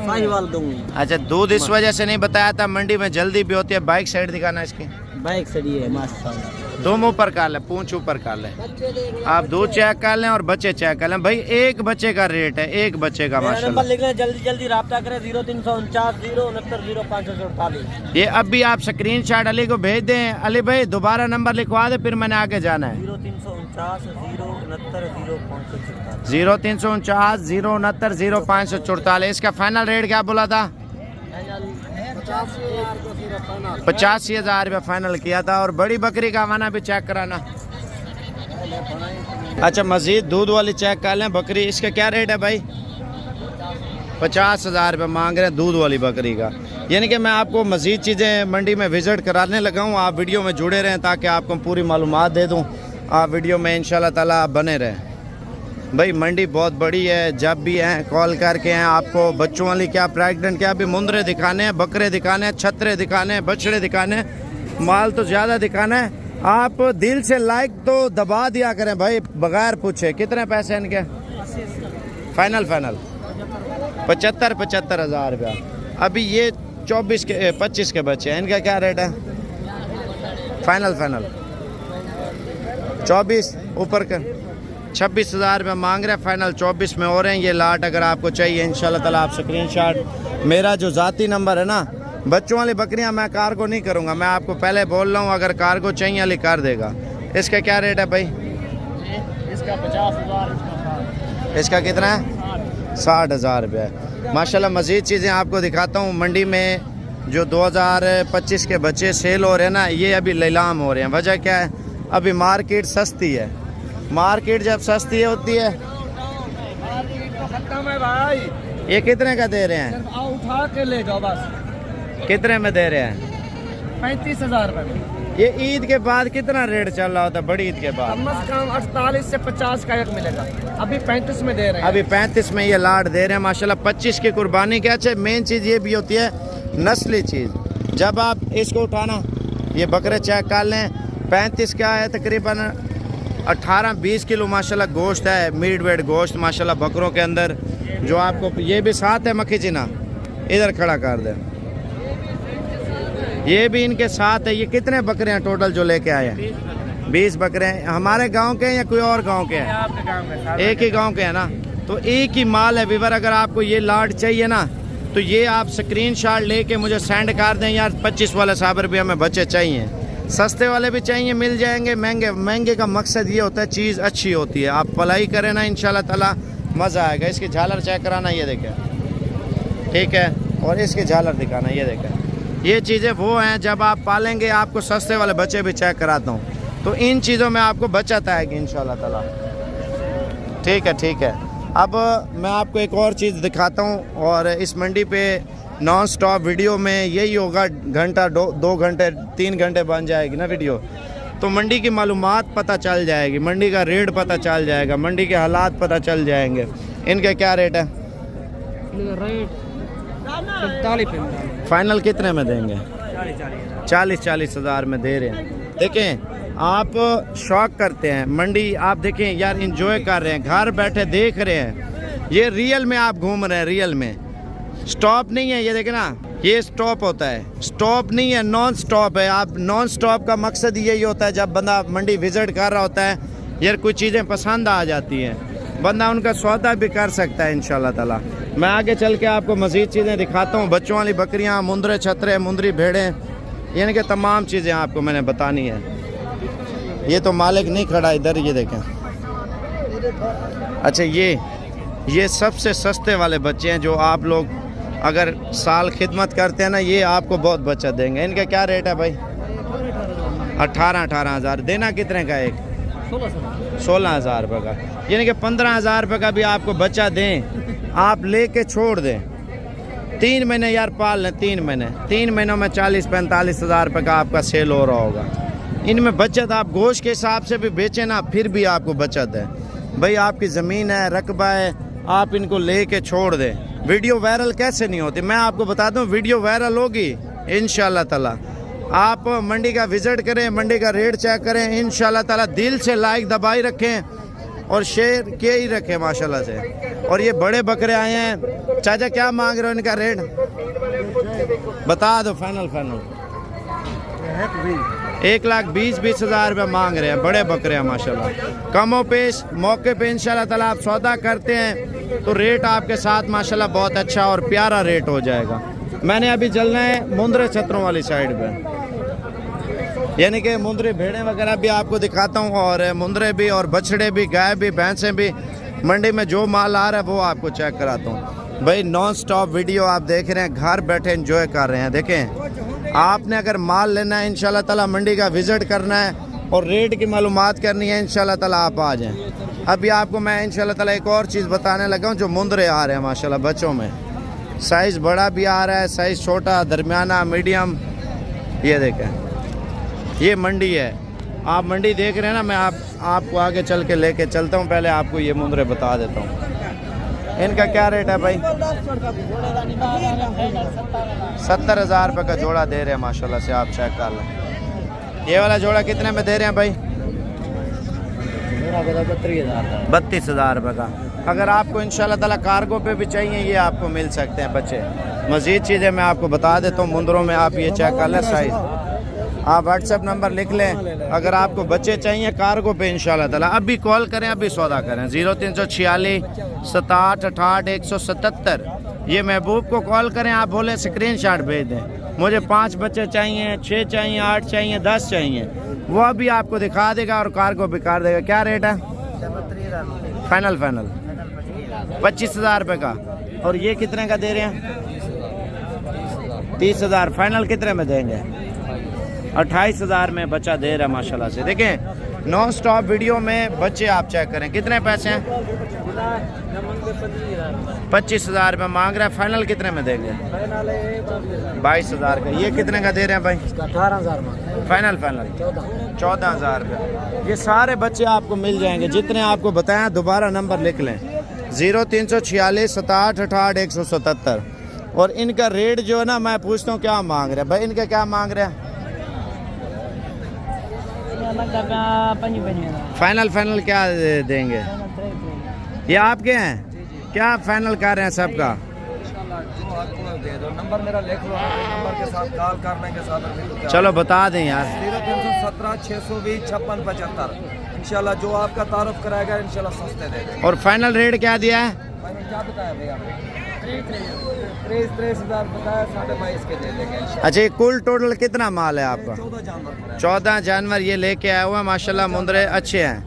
साहिवाल दूंगी। अच्छा, दूध इस वजह से नहीं बताया था, मंडी में जल्दी भी होती है। बाइक साइड दिखाना इसकी, बाइक से है माशाल्लाह। दो मुंह पर कर लें, पूंछ ऊपर कर लें, आप दूध चेक कर लें और बच्चे चेक कर लें। भाई एक बच्चे का रेट है, एक बच्चे का नंबर माशाल्लाह। लिख लें, जल्दी जल्दी राब्ता करें 0349 069 0548। ये अभी आप स्क्रीनशॉट अली को भेज दें। अली भाई दोबारा नंबर लिखवा दे, फिर मैंने आगे जाना है। 0349 069 0548। 0349 069 0544। इसका फाइनल रेट क्या बोला था? 85,000 रुपया फाइनल किया था। और बड़ी बकरी का हवाना भी चेक कराना। अच्छा, मजीद दूध वाली चेक कर लें बकरी, इसका क्या रेट है भाई? 50,000 रुपये मांग रहे हैं दूध वाली बकरी का। यानी कि मैं आपको मजीद चीज़ें मंडी में विज़िट कराने लगा हूँ। आप वीडियो में जुड़े रहें ताकि आपको पूरी मालूमात दे दूँ। आप वीडियो में इंशाल्लाह ताला बने रहें। भाई मंडी बहुत बड़ी है, जब भी हैं कॉल करके हैं। आपको बच्चों वाली क्या, प्रेग्नेंट क्या, अभी मुंदरे दिखाने हैं, बकरे दिखाने हैं, छतरे दिखाने हैं, बछड़े दिखाने हैं, माल तो ज़्यादा दिखाना है। आप दिल से लाइक तो दबा दिया करें भाई, बगैर पूछे। कितने पैसे इनके फाइनल? 75,000 रुपया। अभी ये 25 के बच्चे हैं, इनका क्या रेट है फाइनल? 24 ऊपर कर 26,000 रुपये मांग रहे हैं, फाइनल 24 में हो रहे हैं। ये लाट अगर आपको चाहिए इंशाल्लाह ताला आप स्क्रीनशॉट, मेरा जो ज़ाती नंबर है ना, बच्चों वाली बकरियां मैं कार्गो नहीं करूंगा, मैं आपको पहले बोल रहा हूँ। अगर कार्गो चाहिए अली कर देगा। इसका क्या रेट है भाई? इसका 50,000। इसका कितना है? 60,000 रुपये। माशाल्लाह मज़ीद चीज़ें आपको दिखाता हूँ। मंडी में जो 2025 के बच्चे सेल हो रहे हैं ना, ये अभी नीलाम हो रहे हैं। वजह क्या है? अभी मार्केट सस्ती है। मार्केट जब सस्ती होती है, खत्म है भाई। ये कितने का दे रहे हैं? उठा के ले जाओ बस। कितने में दे रहे हैं? 35,000 रुपये। ये ईद के बाद कितना रेट चल रहा होता है? बड़ी ईद के बाद कम से कम 48 से 50 का एक मिलेगा। अभी 35 में दे रहे हैं। अभी 35 में ये लाट दे रहे हैं माशाल्लाह। 25 की कुर्बानी क्या है। मेन चीज़ ये भी होती है नस्ली चीज़। जब आप इसको उठाना, ये बकरे चेक कर लें, 35 का है, तकरीबन 18-20 किलो माशाल्लाह गोश्त है, मीट वेट गोश्त माशाल्लाह बकरों के अंदर। जो आपको ये भी साथ है, मक्खी चिना इधर खड़ा कर दे, ये भी इनके साथ है। ये कितने बकरे हैं टोटल जो लेके आए हैं? 20 बकरे हैं। हमारे गांव के हैं या कोई और गांव के हैं? आपके गांव में एक ही गांव के हैं ना, तो एक ही माल है। विवर अगर आपको ये लाट चाहिए ना, तो ये आप स्क्रीनशॉट लेके मुझे सेंड कर दें। यार 25 वाले साहब रुपये में बच्चे चाहिए, सस्ते वाले भी चाहिए, मिल जाएंगे। महंगे का मकसद ये होता है चीज़ अच्छी होती है। आप पलाई करें ना, इंशाल्लाह ताला मज़ा आएगा। इसकी झालर चेक कराना, ये देखें, ठीक है। और इसकी झालर दिखाना, ये देखें। ये चीज़ें वो हैं जब आप पालेंगे, आपको सस्ते वाले बच्चे भी चेक कराता हूँ, तो इन चीज़ों में आपको बचत आएगी इंशाल्लाह ताला। ठीक है, ठीक है। अब मैं आपको एक और चीज़ दिखाता हूँ। और इस मंडी पे नॉन स्टॉप वीडियो में यही होगा, घंटा 2 घंटे 3 घंटे बन जाएगी ना वीडियो, तो मंडी की मालूमात पता चल जाएगी, मंडी का रेट पता चल जाएगा, मंडी के हालात पता चल जाएंगे। इनके क्या रेट है? फाइनल कितने में देंगे? 40 हज़ार में दे रहे हैं। देखें, आप शौक करते हैं मंडी, आप देखें यार, इंजॉय कर रहे हैं, घर बैठे देख रहे हैं। ये रियल में आप घूम रहे हैं, रियल में स्टॉप नहीं है। ये देखें ना, ये स्टॉप होता है, स्टॉप नहीं है, नॉन स्टॉप है। आप नॉन स्टॉप का मकसद यही होता है, जब बंदा मंडी विज़िट कर रहा होता है, यार कुछ चीज़ें पसंद आ जाती हैं, बंदा उनका सौदा भी कर सकता है इंशाल्लाह ताला। मैं आगे चल के आपको मज़ीद चीज़ें दिखाता हूँ। बच्चों वाली बकरियाँ, मुंदरे छतरे, मुंदरी भेड़ें, यानी कि तमाम चीज़ें आपको मैंने बतानी है। ये तो मालिक नहीं खड़ा इधर, ये देखें। अच्छा, ये सबसे सस्ते वाले बच्चे हैं जो आप लोग अगर साल खिदमत करते हैं ना, ये आपको बहुत बचत देंगे। इनका क्या रेट है भाई? 18 हज़ार। देना कितने का एक? 16,000 रुपये का। यानी कि 15,000 रुपये का भी आपको बच्चा दें, आप लेके छोड़ दें। 3 महीने यार पाल लें, 3 महीनों में 40-45 हज़ार रुपये का आपका सेल हो रहा होगा। इनमें बचत, आप गोश्त के हिसाब से भी बेचें ना, फिर भी आपको बचत है। भाई आपकी ज़मीन है, रकबा है, आप इनको ले के छोड़ दें, वीडियो वायरल कैसे नहीं होती, मैं आपको बताता हूँ वीडियो वायरल होगी इंशाल्लाह ताला। आप मंडी का विजिट करें, मंडी का रेट चेक करें, इंशाल्लाह ताला दिल से लाइक दबाई रखें और शेयर किए ही रखें माशाल्लाह से। और ये बड़े बकरे आए हैं, चाचा क्या मांग रहे हो इनका रेट बता दो, फाइनल फाइनल 1,20,000 रुपये मांग रहे हैं, बड़े बकरे हैं माशाल्लाह। कमो पेश मौके पे इंशाल्लाह ताला आप सौदा करते हैं तो रेट आपके साथ माशाल्लाह बहुत अच्छा और प्यारा रेट हो जाएगा। मैंने अभी चलना है मुंद्रे छतरों वाली साइड पे, यानी कि मुंद्रे भेड़ें वगैरह भी आपको दिखाता हूँ और मुंद्रे भी और बछड़े भी, गाय भी, भैंसें भी। मंडी में जो माल आ रहा है वो आपको चेक कराता हूँ भाई। नॉन स्टॉप वीडियो आप देख रहे हैं, घर बैठे एंजॉय कर रहे हैं। देखें, आपने अगर माल लेना है इंशाल्लाह ताला, मंडी का विजिट करना है और रेट की मालूमात करनी है इंशाल्लाह ताला, आप आ जाएं। अभी आपको मैं इंशाल्लाह ताला एक और चीज़ बताने लगा हूँ, जो मुंद्रे आ रहे हैं माशाल्लाह बच्चों में। साइज़ बड़ा भी आ रहा है, साइज़ छोटा, दरमियाना, मीडियम। ये देखें, ये मंडी है, आप मंडी देख रहे हैं ना। मैं आपको आगे चल के लेके चलता हूँ, पहले आपको ये मुंद्रे बता देता हूँ। इनका क्या रेट है भाई? 70,000 रुपये का जोड़ा दे रहे हैं माशाल्लाह से, आप चेक कर लें। ये वाला जोड़ा कितने में दे रहे हैं भाई? 32,000 रुपये का। अगर आपको इंशाल्लाह ताला कार्गो पे भी चाहिए, ये आपको मिल सकते हैं बच्चे। मज़ीद चीज़ें मैं आपको बता देता हूँ मुंदरों में, आप ये चेक कर लें साइज़। आप व्हाट्सएप नंबर लिख लें, अगर आपको बच्चे चाहिए कार्गो पे इंशाल्लाह ताला अभी कॉल करें, अभी सौदा करें। 0346 67 68 177, ये महबूब को कॉल करें। आप बोले स्क्रीनशॉट भेज दें, मुझे 5 बच्चे चाहिए, 6 चाहिए, 8 चाहिए, 10 चाहिए, वो अभी आपको दिखा देगा और कार्गो भी कर देगा। क्या रेट है? फाइनल 25,000 रुपये का। और ये कितने का दे रहे हैं? 30,000। फाइनल कितने में देंगे? 28,000 में बच्चा दे रहा है माशाल्लाह से। देखें, नॉन स्टॉप वीडियो में बच्चे आप चेक करें। कितने पैसे हैं? 25,000 रुपये मांग रहा है। फाइनल कितने में देंगे? 22,000 का। ये कितने का दे रहे हैं भाई? 18,000 फाइनल 14,000 रुपये। ये सारे बच्चे आपको मिल जाएंगे जितने आपको बताया। दोबारा नंबर लिख लें, 0346 67 68 177। और इनका रेट जो है ना, मैं पूछता हूँ क्या मांग रहे हैं भाई? इनका क्या मांग रहे हैं? फाइनल क्या देंगे? ये आपके हैं? क्या फाइनल कर रहे हैं सबका? दे दो, नंबर मेरा लिख लो, नंबर के साथ कॉल करने के साथ। चलो बता दें यार। 0317 620 56 75। इंशाल्लाह जो आपका तारुफ कराएगा इंशाल्लाह सस्ते दे देंगे। और फाइनल रेट क्या दिया है? फाइनल क्या बताया भैया? 23,000 बताया, 22,500 के दे देंगे। अच्छा, ये कुल टोटल कितना माल है आपका? 14 जानवर। 14 जानवर ये लेके आया हुआ है माशाल्लाह। मुंदरे अच्छे हैं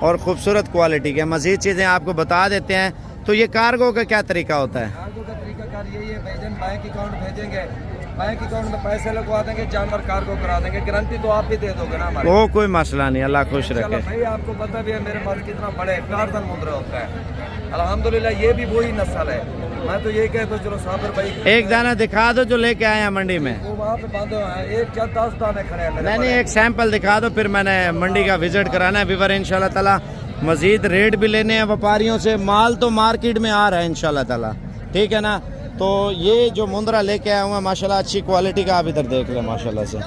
और खूबसूरत क्वालिटी के। मज़ीद चीज़ें आपको बता देते हैं। तो ये कार्गो का क्या तरीका होता है? कार्गो का तरीकाकार यही है, भेजें बैंक अकाउंट भेजेंगे, बैंक अकाउंट में पैसे लगवा देंगे, जानवर कार्गो करा देंगे। गारंटी तो आप भी दे दोगे ना हमारे? वो कोई मसला नहीं, अल्लाह खुश रखे। भाई आपको पता भी है मेरे पास कितना बड़े टार्जन मुंद्रा होता है। अल्हम्दुलिल्लाह ये भी वही नस्ल है। मैं तो ये कहता हूँ चलो साबर भाई एक दाना दिखा दो जो लेके आए हैं मंडी में। वो वहाँ पे बांधे हुए हैं, एक क्या 10 दाने खड़े हैं मेरे नहीं, एक सैंपल दिखा दो, फिर मैंने मंडी का विजिट कराना है। विवर इंशाल्लाह ताला मज़ीद रेट भी लेने हैं व्यापारियों से। माल तो मार्केट में आ रहा है इंशाल्लाह ताला, ठीक है ना। तो ये जो मुंद्रा लेके आया हुआ माशाल्लाह अच्छी क्वालिटी का, आप इधर देख लें माशाल्लाह से।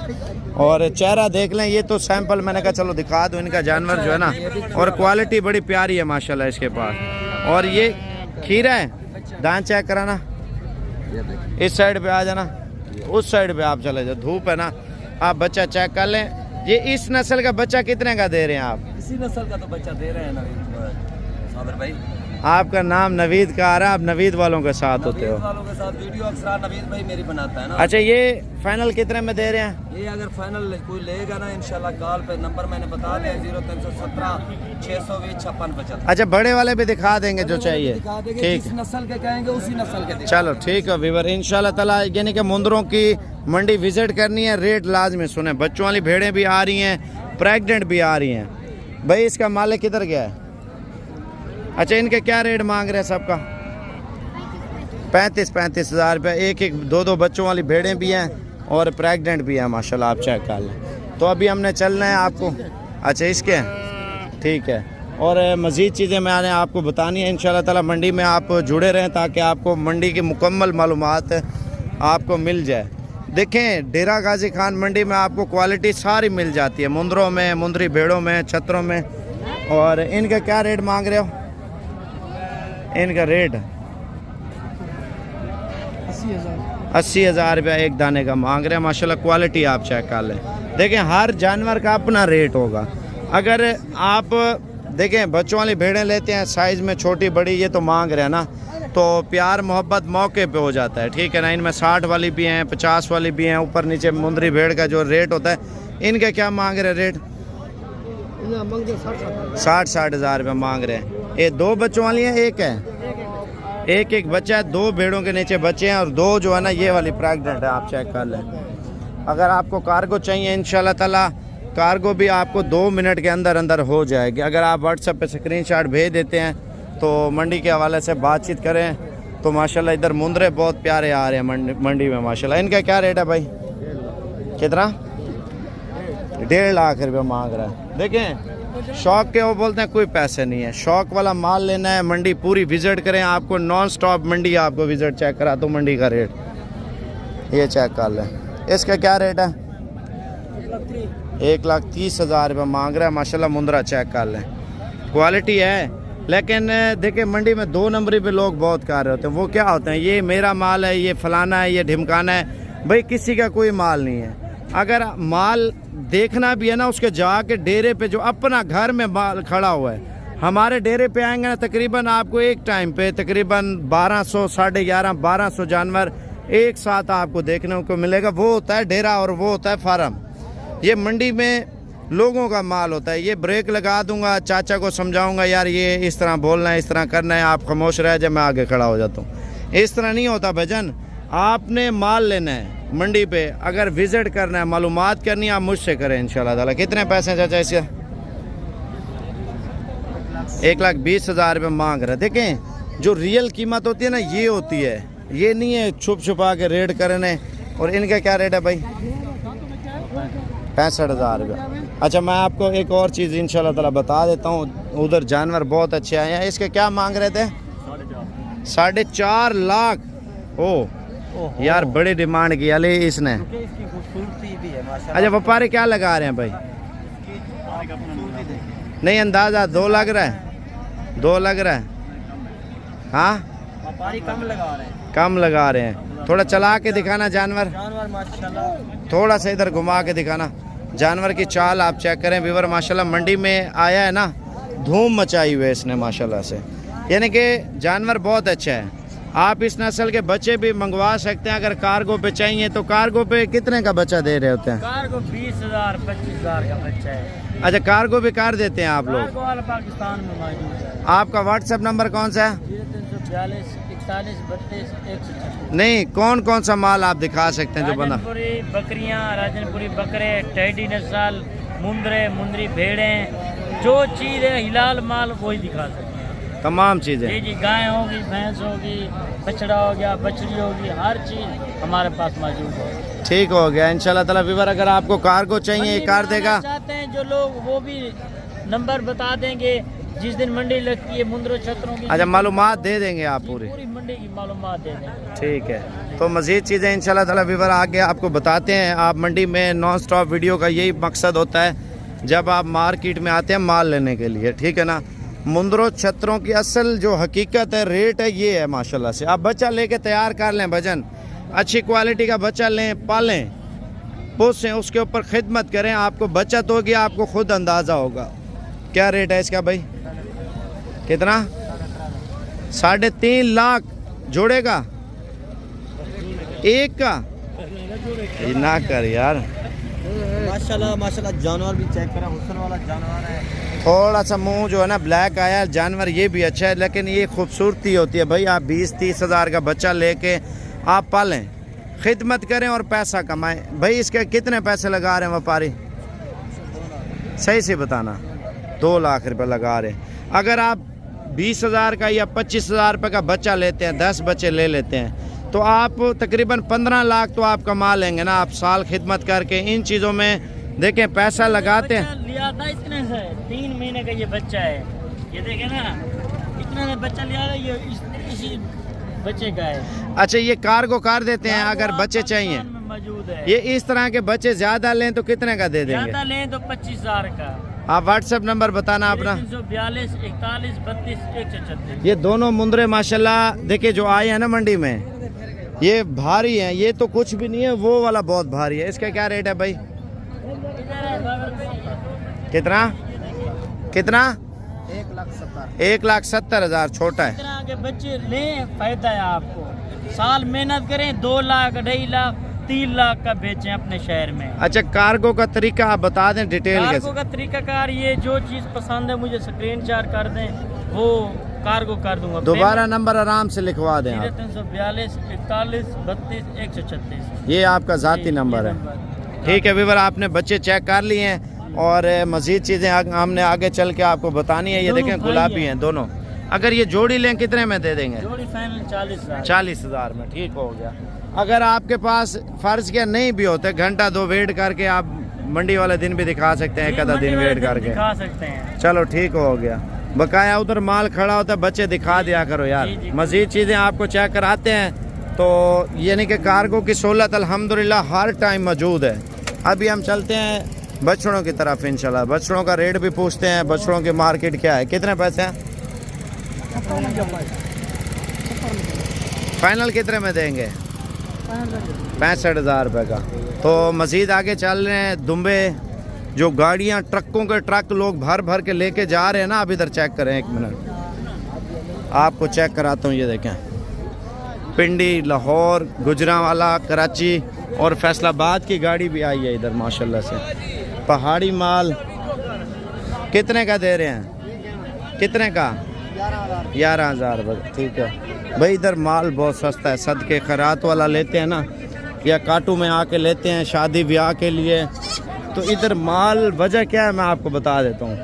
और चेहरा देख लें, ये तो सैंपल मैंने कहा चलो दिखा दो इनका जानवर जो है ना। और क्वालिटी बड़ी प्यारी है माशाल्लाह इसके पास। और ये खीरा है, दांत चेक कराना, इस साइड पे आ जाना, उस साइड पे आप चले जाओ, धूप है ना। आप बच्चा चेक कर लें। ये इस नस्ल का बच्चा कितने का दे रहे हैं आप? इसी नस्ल का तो बच्चा दे रहे हैं ना साबर भाई। आपका नाम नवीद का आ रहा है, आप नवीद वालों के साथ होते हो? वालों के साथ वीडियो अक्सर नवीद भाई मेरी बनाता है ना। अच्छा, ये फाइनल कितने में दे रहे हैं? ये अगर फाइनल कोई लेगा ना इंशाल्लाह कॉल पे नंबर मैंने बता दिया, 0317 620 56 75। अच्छा, बड़े वाले भी दिखा देंगे जो चाहिए, ठीक जिस नस्ल के कहेंगे उसी नस्ल के। चलो ठीक है वीवर, इंशाल्लाह ताला। यानी कि मुंदरों की मंडी विजिट करनी है, रेट लाजमी सुने। बच्चों वाली भेड़ें भी आ रही हैं, प्रेग्नेंट भी आ रही हैं। भाई इसका मालिक किधर गया है? अच्छा, इनके क्या रेट मांग रहे हैं सबका? 35,000 रुपये। एक 2 बच्चों वाली भेड़ें भी हैं और प्रेग्नेंट भी हैं माशाल्लाह, आप चेक कर लें। तो अभी हमने चलना है आपको। अच्छा, इसके ठीक है। और मज़ीद चीज़ें मैंने आपको बतानी है इंशाल्लाह ताला। मंडी में आप जुड़े रहें ताकि आपको मंडी की मुकम्मल मालूमात आपको मिल जाए। देखें डेरा गाजी खान मंडी में आपको क्वालिटी सारी मिल जाती है, मुंदरों में, मुंदरी भेड़ों में, छतरों में। और इनका क्या रेट मांग रहे हो? इनका रेट 80,000 रुपया एक दाने का मांग रहे हैं। माशाल्लाह क्वालिटी आप चेक कर लें। देखें हर जानवर का अपना रेट होगा। अगर आप देखें बच्चों वाली भेड़ें लेते हैं साइज़ में छोटी बड़ी, ये तो मांग रहे हैं ना, तो प्यार मोहब्बत मौके पे हो जाता है, ठीक है ना। इनमें 60 वाली भी हैं, 50 वाली भी हैं, ऊपर नीचे मुंदरी भेड़ का जो रेट होता है। इनका क्या मांग रहे हैं रेट? 60,000 रुपये मांग रहे हैं। ये 2 बच्चों वाली हैं, एक है, एक बच्चा है, 2 भेड़ों के नीचे बच्चे हैं और 2 जो है ना ये वाली प्रेग्नेंट है। आप चेक कर लें। अगर आपको कार्गो चाहिए इंशाल्लाह ताला कार्गो भी आपको 2 मिनट के अंदर अंदर हो जाएगी। अगर आप व्हाट्सएप पे स्क्रीनशॉट भेज देते हैं तो मंडी के हवाले से बातचीत करें तो माशाल्लाह इधर मुंदरे बहुत प्यारे आ रहे हैं मंडी में माशाल्लाह। इनका क्या रेट है भाई? कितना? 1.5 लाख रुपये मांग रहा है। देखें शौक के वो बोलते हैं कोई पैसे नहीं है, शौक वाला माल लेना है मंडी पूरी विज़िट करें। आपको नॉन स्टॉप मंडी आपको विज़िट चेक करा तो मंडी का रेट ये चेक कर लें। इसका क्या रेट है? 1,30,000 रुपये मांग रहा है माशाल्लाह। मुंदरा चेक कर लें, क्वालिटी है। लेकिन देखिए मंडी में 2 नंबरी पे लोग बहुत कर रहे होते हैं। वो क्या होते हैं, ये मेरा माल है, ये फलाना है, ये ढिमकाना है। भाई किसी का कोई माल नहीं है। अगर माल देखना भी है ना, उसके जाके डेरे पे जो अपना घर में माल खड़ा हुआ है, हमारे डेरे पे आएंगे ना तकरीबन आपको एक टाइम पे तकरीबन 1200 11.5 1200 जानवर एक साथ आपको देखने को मिलेगा। वो होता है डेरा और वो होता है फार्म। ये मंडी में लोगों का माल होता है। ये ब्रेक लगा दूंगा, चाचा को समझाऊंगा यार ये इस तरह बोलना है, इस तरह करना है, आप खामोश रह जाए, मैं आगे खड़ा हो जाता हूँ। इस तरह नहीं होता भजन। आपने माल लेना है मंडी पे, अगर विजिट करना है, मालूमात करनी है, आप मुझसे करें इंशाल्लाह ताला। कितने पैसे चाचा इसके? 1,20,000 रुपये मांग रहे। देखें जो रियल कीमत होती है ना ये होती है, ये नहीं है छुप छुपा के रेट करने। और इनका क्या रेट है भाई? 65,000 रुपये। अच्छा मैं आपको एक और चीज़ इंशाल्लाह ताला बता देता हूँ। उधर जानवर बहुत अच्छे आए हैं। इसके क्या मांग रहे थे? 4.5 लाख। ओ यार बड़ी डिमांड की अली इसने। अच्छा व्यापारी क्या लगा रहे हैं भाई? नहीं अंदाजा 2 लग रहा है, 2 लग रहा है। हाँ व्यापारी कम लगा रहे हैं, कम लगा रहे हैं। थोड़ा चला के दिखाना जानवर, माशाल्लाह। थोड़ा सा इधर घुमा के दिखाना जानवर की चाल आप चेक करें व्यूअर। माशाल्लाह मंडी में आया है ना, धूम मचाई हुई है इसने माशाल्लाह से। यानी कि जानवर बहुत अच्छा है। आप इस नस्ल के बच्चे भी मंगवा सकते हैं। अगर कार्गो पे चाहिए तो कार्गो पे कितने का बच्चा दे रहे होते हैं? कार्गो 20,000 25,000 का बच्चा है। अच्छा कार्गो भी कर देते हैं आप लोग? कार्गो वाला पाकिस्तान में मौजूद है। आपका व्हाट्सएप नंबर कौन सा है? 0342 41 32 136। नहीं कौन कौन सा माल आप दिखा सकते हैं जो बना? राजनपुरी बकरियां, राजनपुरी बकरे, टैडी नस्ल, मुंदरे, मुंदरी भेड़ें, जो चीज़ है हिलाल माल वही दिखा सकते हैं। तमाम चीज़ें? जी जी, गाय होगी, भैंस होगी, बछड़ा हो गया, बछड़ी होगी, हर चीज़ हमारे पास मौजूद है। ठीक हो गया इंशाल्लाह ताला। व्यूअर अगर आपको कार्गो चाहिए ये कार देगा? चाहते हैं जो लोग वो भी नंबर बता देंगे जिस दिन मंडी लगती है मुंदरों छतरों की। अच्छा मालूमात दे देंगे आप पूरी मंडी की मालूमात दे देंगे। ठीक है। तो मज़ीद चीज़ें इंशाल्लाह ताला व्यूअर आगे आपको बताते हैं। आप मंडी में नॉन स्टॉप वीडियो का यही मकसद होता है जब आप मार्केट में आते हैं माल लेने के लिए, ठीक है ना। मुंदरों छतरों की असल जो हकीकत है, रेट है, ये है माशाल्लाह से। आप बच्चा लेके तैयार कर लें भजन, अच्छी क्वालिटी का बच्चा लें, पालें, पोसें, उसके ऊपर खिदमत करें, आपको बचत होगी, आपको खुद अंदाज़ा होगा। क्या रेट है इसका भाई? कितना? 3.5 लाख जोड़ेगा एक का? ये ना कर यार। माशाल्लाह माशाल्लाह, जानवर भी चेक करें, हुस्न वाला जानवर है। थोड़ा सा मुंह जो है ना ब्लैक आया जानवर, ये भी अच्छा है, लेकिन ये खूबसूरती होती है भाई। आप 20-30 हज़ार का बच्चा लेके आप पालें, खिदमत करें और पैसा कमाएं। भाई इसके कितने पैसे लगा रहे हैं व्यापारी? सही से बताना। 2 लाख रुपए लगा रहे हैं। अगर आप 20,000 का या 25,000 रुपये का बच्चा लेते हैं, 10 बच्चे ले लेते हैं, तो आप तकरीबन 15 लाख तो आप कमा लेंगे ना। आप साल खिदमत करके इन चीज़ों में देखें पैसा लगाते हैं। लिया था इतने से 3 महीने का ये बच्चा है, ये देखे ना, इतना बच्चा लिया है, ये इसी बच्चे का है। अच्छा, ये कार्गो कार देते हैं अगर बच्चे चाहिए? मौजूद है। ये इस तरह के बच्चे ज्यादा लें तो कितने का दे देंगे? ज्यादा लें तो 25,000 का। आप व्हाट्सएप नंबर बताना अपना। 342 41 32 136। ये दोनों मुंदरे माशाल्लाह देखिए जो आए हैं ना मंडी में, ये भारी हैं। ये तो कुछ भी नहीं है, वो वाला बहुत भारी है। इसका क्या रेट है भाई? कितना कितना? 1,70,000। छोटा है। इस तरह के बच्चे लें, फायदा है आपको। साल मेहनत करें, 2 लाख 2.5 लाख 3 लाख का बेचें अपने शहर में। अच्छा, कार्गो का तरीका आप बता दें डिटेल कार्गो कैसे? का तरीकाकार ये, जो चीज़ पसंद है मुझे स्क्रीन शॉट कर दें, वो कार्गो कर दूंगा। दोबारा नंबर आराम से लिखवा दें आप। 342 41 32 136। ये आपका ज़ाती नंबर है। ठीक है वीवर, आपने बच्चे चेक कर लिए हैं और मज़ीद चीज़ें हमने आगे चल के आपको बतानी है। ये देखें गुलाबी हैं दोनों। अगर ये जोड़ी लें कितने में दे देंगे? जोड़ी फाइनल 40,000। 40,000 में। ठीक हो गया। अगर आपके पास फ़र्ज क्या नहीं भी होते, घंटा 2 वेट करके आप मंडी वाले दिन भी दिखा सकते हैं, एक आधा दिन वेट करके दिखा सकते हैं। चलो ठीक हो गया। बकाया उधर माल खड़ा होता है, बच्चे दिखा दिया करो यार। मज़ीद चीज़ें आपको चेक कराते हैं। तो यानी कि कार्गो की सहूलत अल्हम्दुलिल्लाह हर टाइम मौजूद है। अभी हम चलते हैं बछड़ों की तरफ इंशाल्लाह। बछड़ों का रेट भी पूछते हैं, बछड़ों की मार्केट क्या है, कितने पैसे हैं? फाइनल कितने में देंगे? 65,000 रुपये का। तो मज़ीद आगे चल रहे हैं। दुम्बे जो गाड़ियां, ट्रकों के ट्रक लोग भर भर के लेके जा रहे हैं ना, आप इधर चेक करें, 1 मिनट आपको चेक कराता हूँ। ये देखें, पिंडी, लाहौर, गुजरांवाला, कराची और फैसलाबाद की गाड़ी भी आई है इधर माशाल्लाह से। पहाड़ी माल कितने का दे रहे हैं? कितने का? 11,000 रुपये। ठीक है भाई, इधर माल बहुत सस्ता है। सदके खैरात वाला लेते हैं ना, या काटू में आके लेते हैं शादी ब्याह के लिए, तो इधर माल वजह क्या है मैं आपको बता देता हूँ।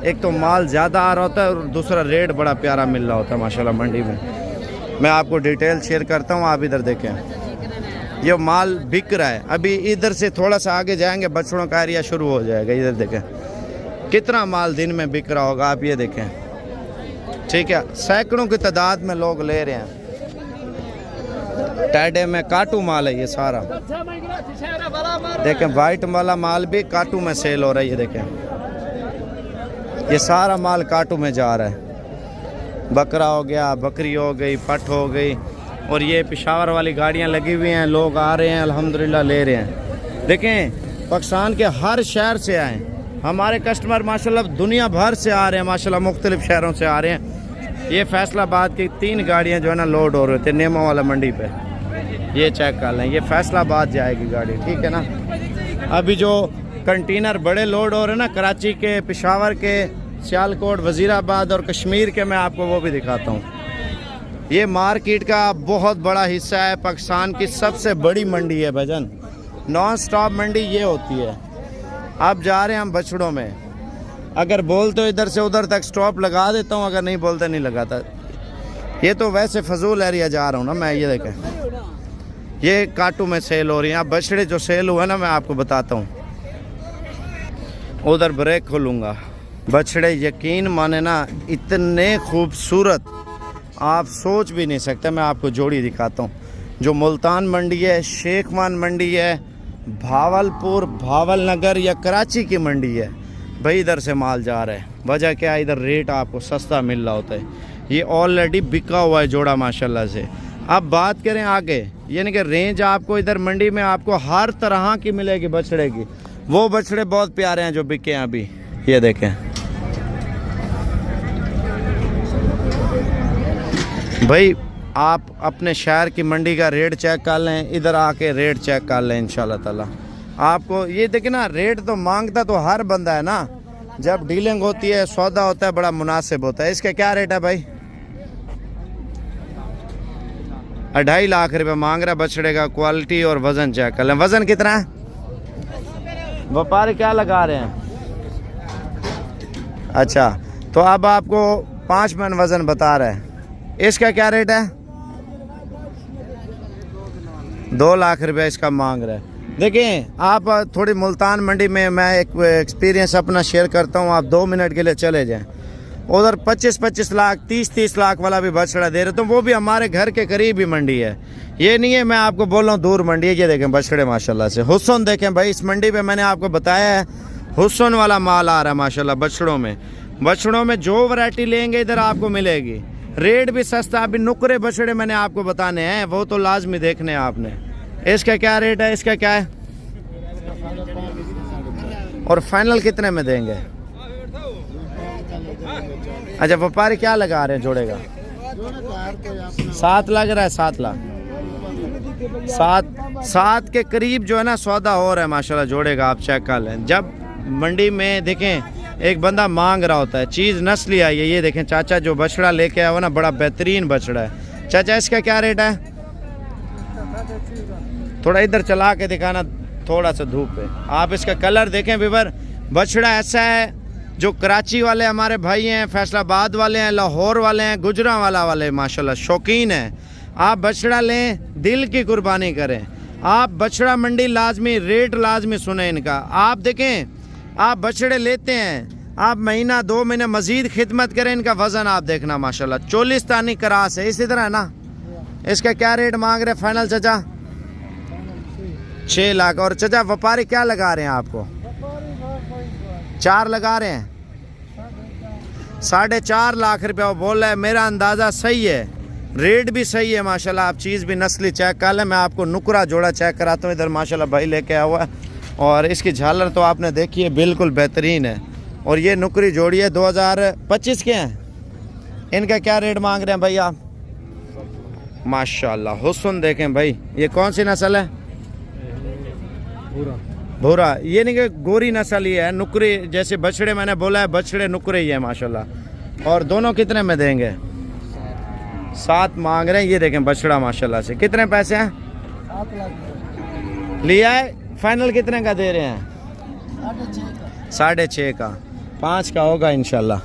एक तो माल ज़्यादा आ रहा होता है और दूसरा रेट बड़ा प्यारा मिल रहा होता है माशाल्लाह मंडी में। मैं आपको डिटेल शेयर करता हूँ, आप इधर देखें। ये माल बिक रहा है। अभी इधर से थोड़ा सा आगे जाएंगे, बछड़ों का एरिया शुरू हो जाएगा। इधर देखें कितना माल दिन में बिक रहा होगा, आप ये देखें। ठीक है, सैकड़ों की तादाद में लोग ले रहे हैं। टैडे में काटू माल है ये सारा। देखें वाइट वाला माल भी काटू में सेल हो रहा है। ये देखें, ये सारा माल काटू में जा रहा है। बकरा हो गया, बकरी हो गई, पट हो गई, और ये पेशावर वाली गाड़ियां लगी हुई हैं। लोग आ रहे हैं अल्हम्दुलिल्लाह, ले रहे हैं। देखें पाकिस्तान के हर शहर से आए हमारे कस्टमर माशाल्लाह, दुनिया भर से आ रहे हैं माशाल्लाह, मुख्तलिफ शहरों से आ रहे हैं। ये फैसलाबाद की 3 गाड़ियां जो है ना लोड हो रहे थे नेमा वाला मंडी पे। ये चेक कर लें, ये फैसलाबाद जाएगी गाड़ी। ठीक है ना। अभी जो कंटेनर बड़े लोड हो रहे हैं ना, कराची के, पेशावर के, सियालकोट, वज़ीराबाद और कश्मीर के, मैं आपको वो भी दिखाता हूँ। ये मार्केट का बहुत बड़ा हिस्सा है। पाकिस्तान की सबसे बड़ी मंडी है भजन। नॉन स्टॉप मंडी ये होती है। अब जा रहे हैं हम बछड़ों में। अगर बोलते हो इधर से उधर तक स्टॉप लगा देता हूँ, अगर नहीं बोलते नहीं लगाता। ये तो वैसे फजूल एरिया जा रहा हूँ ना मैं। ये देखें, ये काटू में सेल हो रही है। अब बछड़े जो सेल हुए ना मैं आपको बताता हूँ। उधर ब्रेक खोलूँगा। बछड़े यकीन माने ना इतने खूबसूरत आप सोच भी नहीं सकते। मैं आपको जोड़ी दिखाता हूँ। जो मुल्तान मंडी है, शेखमान मंडी है, भावलपुर, भावल नगर या कराची की मंडी है भाई, इधर से माल जा रहा है। वजह क्या है? इधर रेट आपको सस्ता मिल रहा होता है। ये ऑलरेडी बिका हुआ है जोड़ा माशाल्लाह से। अब बात करें आगे, यानी कि रेंज आपको इधर मंडी में आपको हर तरह की मिलेगी बछड़े की। वो बछड़े बहुत प्यारे हैं जो बिके हैं अभी। ये देखें भाई, आप अपने शहर की मंडी का रेट चेक कर लें, इधर आके रेट चेक कर लें इंशाल्लाह ताला आपको। ये देखें ना, रेट तो मांगता तो हर बंदा है ना, जब डीलिंग होती है, सौदा होता है, बड़ा मुनासिब होता है। इसका क्या रेट है भाई? 2.5 लाख रुपए मांग रहा है बछड़े का। क्वालिटी और वजन चेक कर लें। वजन कितना है? व्यापारी क्या लगा रहे हैं? अच्छा, तो अब आपको 5 मन वजन बता रहा है। इसका क्या रेट है? 2 लाख रुपए इसका मांग रहा है। देखिए आप थोड़ी मुल्तान मंडी में, मैं एक एक्सपीरियंस अपना शेयर करता हूँ, आप 2 मिनट के लिए चले जाएं। उधर 25-25 लाख 30-30 लाख वाला भी बछड़ा दे रहे, तो वो भी हमारे घर के करीब ही मंडी है। ये नहीं है मैं आपको बोल रहा हूँ दूर मंडी है। ये देखें बछड़े माशाल्लाह से हुस्न देखें भाई, इस मंडी पे मैंने आपको बताया है हुस्न वाला माल आ रहा है माशाल्लाह। बछड़ों में जो वैरायटी लेंगे इधर आपको मिलेगी, रेट भी सस्ता। अभी नुकरे बछड़े मैंने आपको बताने हैं, वो तो लाजमी देखने हैं आपने। इसका क्या रेट है, इसका क्या है और फाइनल कितने में देंगे? अच्छा व्यापारी क्या लगा रहे हैं जोड़े का? 7 लग रहा है, 7 लाख 7 के करीब जो है ना सौदा हो रहा है माशाल्लाह जोड़े का। आप चेक कर लें, जब मंडी में देखें एक बंदा मांग रहा होता है, चीज़ नस्ली आई है। ये देखें चाचा जो बछड़ा लेके आया हो ना, बड़ा बेहतरीन बछड़ा है। चाचा इसका क्या रेट है? थोड़ा इधर चला के दिखाना, थोड़ा सा धूप पे। आप इसका कलर देखें विवर, बछड़ा ऐसा है जो कराची वाले हमारे भाई हैं, फैसलाबाद वाले हैं, लाहौर वाले हैं, गुजरांवाला वाले माशाल्लाह शौकीन हैं। आप बछड़ा लें, दिल की कुर्बानी करें। आप बछड़ा मंडी लाजमी, रेट लाजमी सुने इनका। आप देखें, आप बछड़े लेते हैं, आप महीना 2 महीने मजीद खिदमत करें, इनका वज़न आप देखना माशाल्लाह चोलिस्तानी क्रास है, इसी तरह है ना। इसका क्या रेट मांग रहे फाइनल चाचा? 6 लाख। और चाचा व्यापारी क्या लगा रहे हैं आपको? 4 लगा रहे हैं, 4.5 लाख रुपया वो बोल रहा है। मेरा अंदाज़ा सही है, रेट भी सही है माशाल्लाह। आप चीज़ भी नस्ली चेक कर लें। मैं आपको नुकरा जोड़ा चेक कराता हूँ, इधर माशाल्लाह भाई लेके आया हुआ है। और इसकी झालर तो आपने देखी है, बिल्कुल बेहतरीन है। और ये नुकरी जोड़ी है, 2025 के हैं। इनका क्या रेट मांग रहे हैं भाई आप? माशाल्लाह हुस्न देखें भाई, ये कौन सी नस्ल है? भूरा। ये नहीं कि गोरी नस्ल ही है, नुकरी जैसे बछड़े मैंने बोला है, बछड़े नुकरे ही है माशाल्लाह। और दोनों कितने में देंगे? 7 मांग रहे हैं। ये देखें बछड़ा माशाल्लाह से। कितने पैसे हैं? 7 लाख लिया है। फाइनल कितने का दे रहे हैं? 6.5 का। 5 का होगा इंशाल्लाह।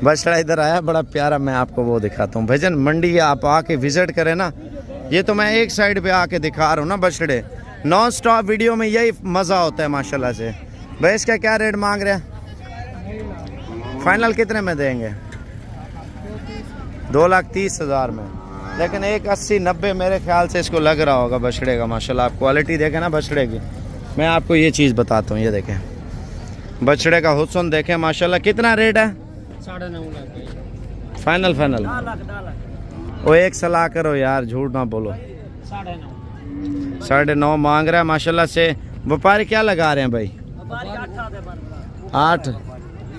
बछड़ा इधर आया बड़ा प्यारा, मैं आपको वो दिखाता हूँ। भाईजान मंडी आप आके विजिट करें ना, ये तो मैं एक साइड पे आके दिखा रहा हूँ ना बछड़े। नॉन स्टॉप वीडियो में यही मज़ा होता है माशाल्लाह से। भाई इसका क्या रेट मांग रहे हैं? फाइनल कितने में देंगे? 2,30,000 में। लेकिन 1,80-90 मेरे ख्याल से इसको लग रहा होगा बछड़े का माशाल्लाह। आप क्वालिटी देखें ना बछड़े की, मैं आपको ये चीज़ बताता हूँ। ये देखें बछड़े का हुस्न देखें माशाल्लाह। कितना रेट है? 9.5 लाख फाइनल 10 वो 1 सलाह करो यार, झूठ ना बोलो। 9.5 मांग रहा है माशाल्लाह से। व्यापारी क्या लगा रहे हैं भाई? 8।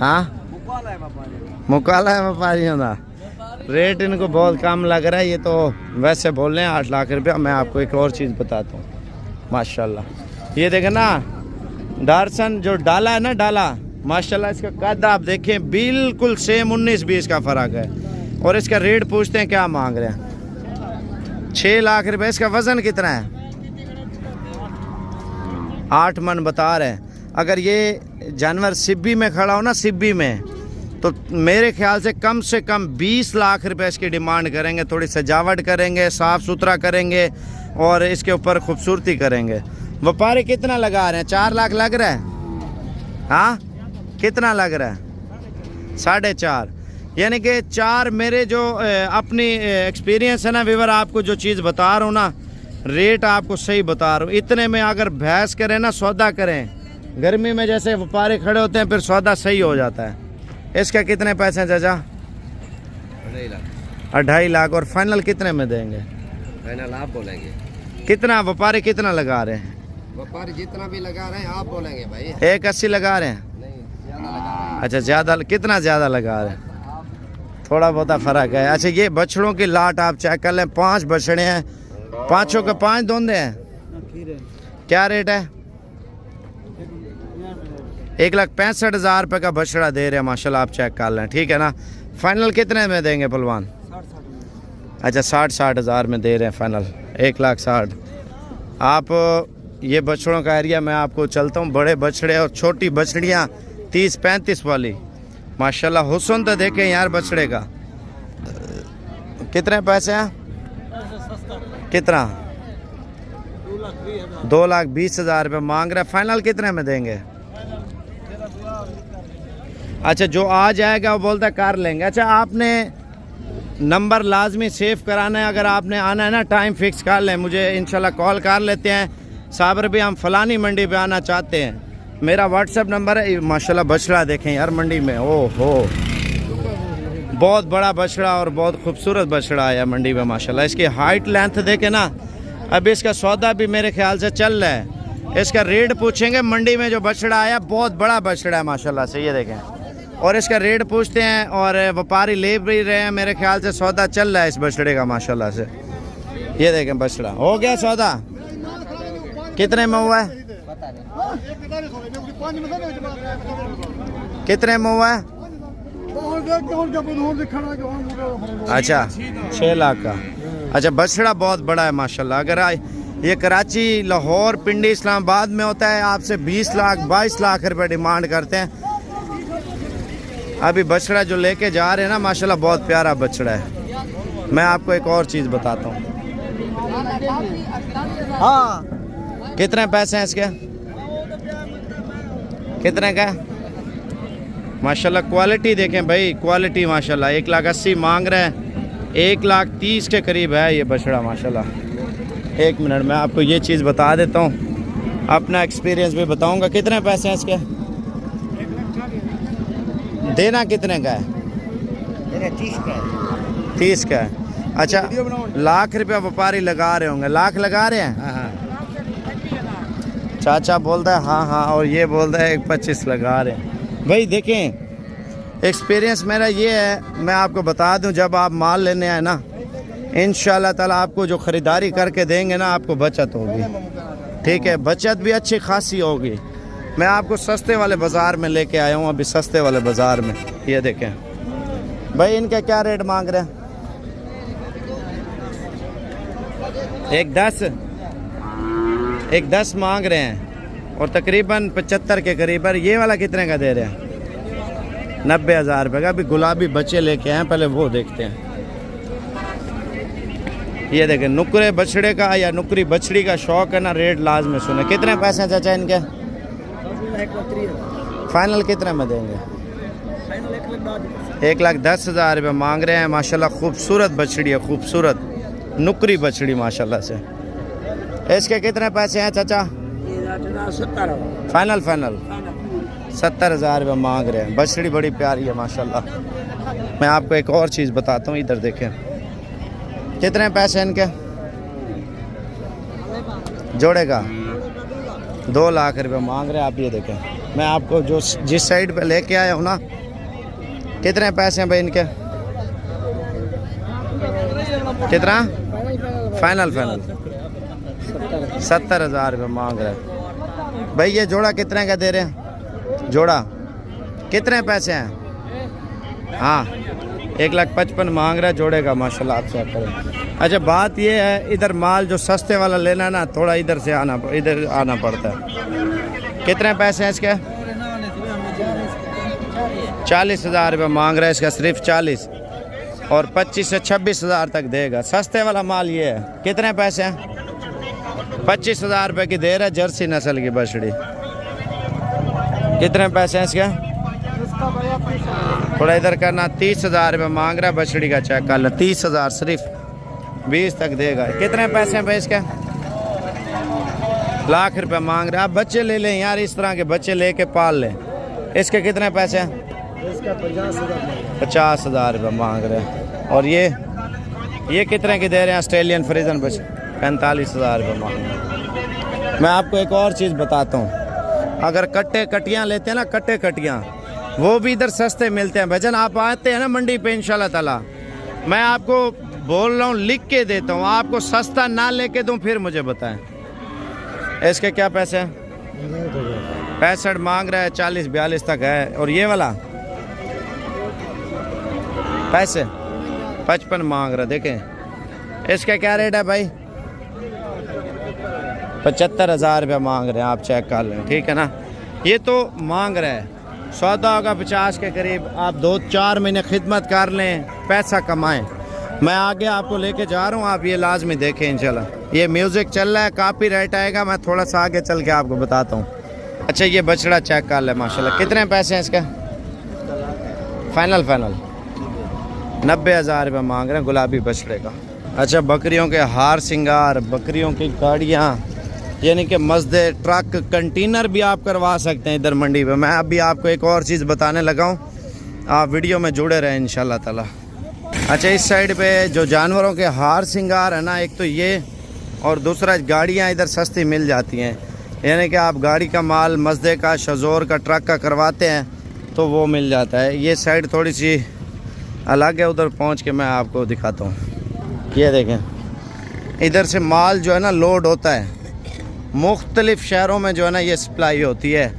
हाँ मुकाला है व्यापारियों का। रेट इनको बहुत कम लग रहा है, ये तो वैसे बोल रहे हैं 8 लाख रुपया। मैं आपको एक और चीज़ बताता हूँ माशाल्लाह। ये देखें ना डार्सन जो डाला है ना, डाला माशाल्लाह इसका कद आप देखें बिल्कुल सेम 19-20 का फ़र्क है। और इसका रेट पूछते हैं क्या मांग रहे हैं? 6 लाख रुपए। इसका वज़न कितना है? 8 मन बता रहे हैं। अगर ये जानवर सिब्बी में खड़ा हो ना, सिब्बी में, तो मेरे ख्याल से कम 20 लाख रुपए इसकी डिमांड करेंगे। थोड़ी सजावट करेंगे, साफ़ सुथरा करेंगे और इसके ऊपर खूबसूरती करेंगे। व्यापारी कितना लगा रहे हैं? 4 लाख लग रहा है। हाँ कितना लग रहा है? 4.5। यानी कि 4 मेरे जो अपनी एक्सपीरियंस है ना विवर, आपको जो चीज़ बता रहा हूँ ना, रेट आपको सही बता रहा हूँ। इतने में अगर भैंस करें ना, सौदा करें, गर्मी में जैसे व्यापारी खड़े होते हैं फिर सौदा सही हो जाता है। इसका कितने पैसे हैं चाचा? 2.5 लाख। और फाइनल कितने में देंगे? फाइनल आप बोलेंगे। कितना व्यापारी कितना लगा रहे हैं? व्यापारी जितना भी लगा रहे हैं आप बोलेंगे भाई। 1,80 लगा रहे हैं? नहीं ज़्यादा लगा रहे हैं। अच्छा ज़्यादा, कितना ज़्यादा लगा रहे हैं? थोड़ा बहुत फ़र्क है। अच्छा ये बछड़ों की लाट आप चेक कर लें, 5 बछड़े हैं, 5 के 5 दोंदे हैं। क्या रेट है? 1,65,000 रुपये का बछड़ा दे रहे हैं माशाल्लाह। आप चेक कर लें, ठीक है ना। फाइनल कितने में देंगे पहलवान? अच्छा 60,000 में दे रहे हैं फाइनल, 1,60,000। आप ये बछड़ों का एरिया मैं आपको चलता हूँ, बड़े बछड़े और छोटी बछड़ियाँ 30-35 वाली माशाल्लाह। हुस्न तो देखें यार बछड़े का। कितने पैसे हैं? कितना? 2,20,000 रुपये मांग रहे हैं। फाइनल कितने में देंगे? अच्छा, जो आ जाएगा वो बोलता है कर लेंगे। अच्छा, आपने नंबर लाजमी सेव कराना है, अगर आपने आना है ना टाइम फिक्स कर लें, मुझे इंशाल्लाह कॉल कर लेते हैं साबर भी हम फ़लानी मंडी पे आना चाहते हैं। मेरा व्हाट्सएप नंबर है। माशाल्लाह बछड़ा देखें यार मंडी में, ओ हो बहुत बड़ा बछड़ा और बहुत खूबसूरत बछड़ा आया मंडी में माशाल्लाह। इसकी हाइट लेंथ देखें ना। अभी इसका सौदा भी मेरे ख्याल से चल रहा है। इसका रेट पूछेंगे मंडी में। जो बछड़ा आया बहुत बड़ा बछड़ा है माशाल्लाह से, ये देखें, और इसका रेट पूछते हैं और व्यापारी ले भी रहे हैं। मेरे ख्याल से सौदा चल रहा है इस बछड़े का माशाल्लाह से। ये देखें बछड़ा हो गया सौदा। कितने में हुआ है? कितने में हुआ है? अच्छा 6 लाख का। अच्छा, बछड़ा बहुत बड़ा है माशाल्लाह। अगर ये कराची, लाहौर, पिंडी, इस्लामाबाद में होता है आपसे 20 लाख 22 लाख रुपए डिमांड करते हैं। अभी बछड़ा जो लेके जा रहे हैं ना माशाल्लाह बहुत प्यारा बछड़ा है। मैं आपको एक और चीज़ बताता हूँ। हाँ, कितने पैसे हैं इसके? कितने का? माशाल्लाह क्वालिटी देखें भाई, क्वालिटी माशाल्लाह। 1,80,000 मांग रहे हैं, 1,30,000 के करीब है ये बछड़ा माशाल्लाह। एक मिनट मैं आपको ये चीज़ बता देता हूँ, अपना एक्सपीरियंस भी बताऊँगा। कितने पैसे हैं इसके? देना कितने का है? 30 का है। अच्छा, लाख रुपया व्यापारी लगा रहे होंगे, लाख लगा रहे हैं। चाचा बोलता है हाँ हाँ, और ये बोलता है 1,25 लगा रहे हैं। भाई देखें, एक्सपीरियंस मेरा ये है, मैं आपको बता दूं, जब आप माल लेने आए ना इंशाल्लाह ताला आपको जो ख़रीदारी करके देंगे ना आपको बचत होगी। ठीक है, बचत भी अच्छी खासी होगी। मैं आपको सस्ते वाले बाज़ार में लेके आया हूँ, अभी सस्ते वाले बाज़ार में। ये देखें भाई, इनके क्या रेट मांग रहे हैं? 1,10 मांग रहे हैं और तकरीबन 75 के करीब। ये वाला कितने का दे रहे हैं? 90,000 रुपये का। अभी गुलाबी बच्चे लेके आए, पहले वो देखते हैं। ये देखें, नुकरे बछड़े का या नुकरी बछड़ी का शौक है ना, रेट लाजमी सुने। कितने पैसे हैं चाचा इनके? फाइनल कितने में देंगे? 1,10,000 रुपये मांग रहे हैं माशाल्लाह। खूबसूरत बछड़ी है, खूबसूरत नुकरी बछड़ी माशाल्लाह से। इसके कितने पैसे हैं चाचा? फाइनल 70,000 रुपये मांग रहे हैं। बछड़ी बड़ी प्यारी है माशाल्लाह। मैं आपको एक और चीज़ बताता हूँ, इधर देखें कितने पैसे इनके जोड़े का? 2 लाख रुपये मांग रहे हैं। आप ये देखें, मैं आपको जो जिस साइड पे लेके आया हूँ ना, कितने पैसे हैं भाई इनके? कितना? फाइनल 70,000 रुपये मांग रहे हैं भाई। ये जोड़ा कितने का दे रहे हैं? जोड़ा कितने पैसे हैं? हाँ, 1,55,000 मांग रहा है जोड़े का माशाल्लाह। आप चेक करें। अच्छा, बात ये है, इधर माल जो सस्ते वाला लेना ना, थोड़ा इधर से इधर आना पड़ता है। कितने पैसे हैं इसके? 40,000 रुपये मांग रहा है इसका, सिर्फ 40, और 25 से 26,000 तक देगा। सस्ते वाला माल ये है। कितने पैसे हैं? 25,000 रुपये की दे रहा है, जर्सी नस्ल की बछड़ी। कितने पैसे हैं इसके? थोड़ा इधर करना। 30,000 रुपये मांग रहा है बछड़ी का, चेक कर लो। 30,000 सिर्फ, 20 तक देगा। कितने पैसे हैं भाई इसके? लाख रुपये मांग रहा है। आप बच्चे ले लें यार, इस तरह के बच्चे लेके पाल लें। इसके कितने पैसे हैं? 50,000 रुपये मांग रहे हैं। और ये कितने की दे रहे हैं? ऑस्ट्रेलियन फ्रीजन बच्चे 45,000 रुपये मांग रहे हैं। मैं आपको एक और चीज़ बताता हूँ, अगर कटियाँ लेते हैं ना, कटियाँ वो भी इधर सस्ते मिलते हैं। भजन आप आते हैं ना मंडी पे इंशाल्लाह ताला, मैं आपको बोल रहा हूँ, लिख के देता हूँ। आपको सस्ता ना लेके दूँ फिर मुझे बताएं। इसके क्या पैसे हैं? 65 मांग रहा है, 40-42 तक है। और ये वाला पैसे 55 मांग रहा है। देखें इसका क्या रेट है भाई? 75,000 रुपये मांग रहे हैं। आप चेक कर लें, ठीक है ना। ये तो मांग रहे हैं, सौदा होगा 50 के करीब। आप 2-4 महीने खिदमत कर लें, पैसा कमाएं। मैं आगे आपको लेके जा रहा हूँ, आप ये लाजमी देखें इंशाल्लाह। ये म्यूज़िक चल रहा है, कॉपीराइट आएगा, मैं थोड़ा सा आगे चल के आपको बताता हूँ। अच्छा, ये बछड़ा चेक कर ले माशाल्लाह। कितने पैसे हैं इसके? फाइनल 90,000 रुपये मांग रहे हैं गुलाबी बछड़े का। अच्छा, बकरियों के हार सिंगार, बकरियों की गाड़ियाँ, यानी कि मस्दे, ट्रक, कंटेनर भी आप करवा सकते हैं इधर मंडी पे। मैं अभी आपको एक और चीज़ बताने लगा हूँ, आप वीडियो में जुड़े रहें इंशाल्लाह ताला। अच्छा, इस साइड पे जो जानवरों के हार सिंगार है ना, एक तो ये और दूसरा गाड़ियाँ इधर सस्ती मिल जाती हैं, यानी कि आप गाड़ी का माल मस्दे का, शजोर का, ट्रक का करवाते हैं तो वो मिल जाता है। ये साइड थोड़ी सी अलग है, उधर पहुँच के मैं आपको दिखाता हूँ। ये देखें, इधर से माल जो है ना लोड होता है, मुख्तलिफ शहरों में जो है ना ये सप्लाई होती है।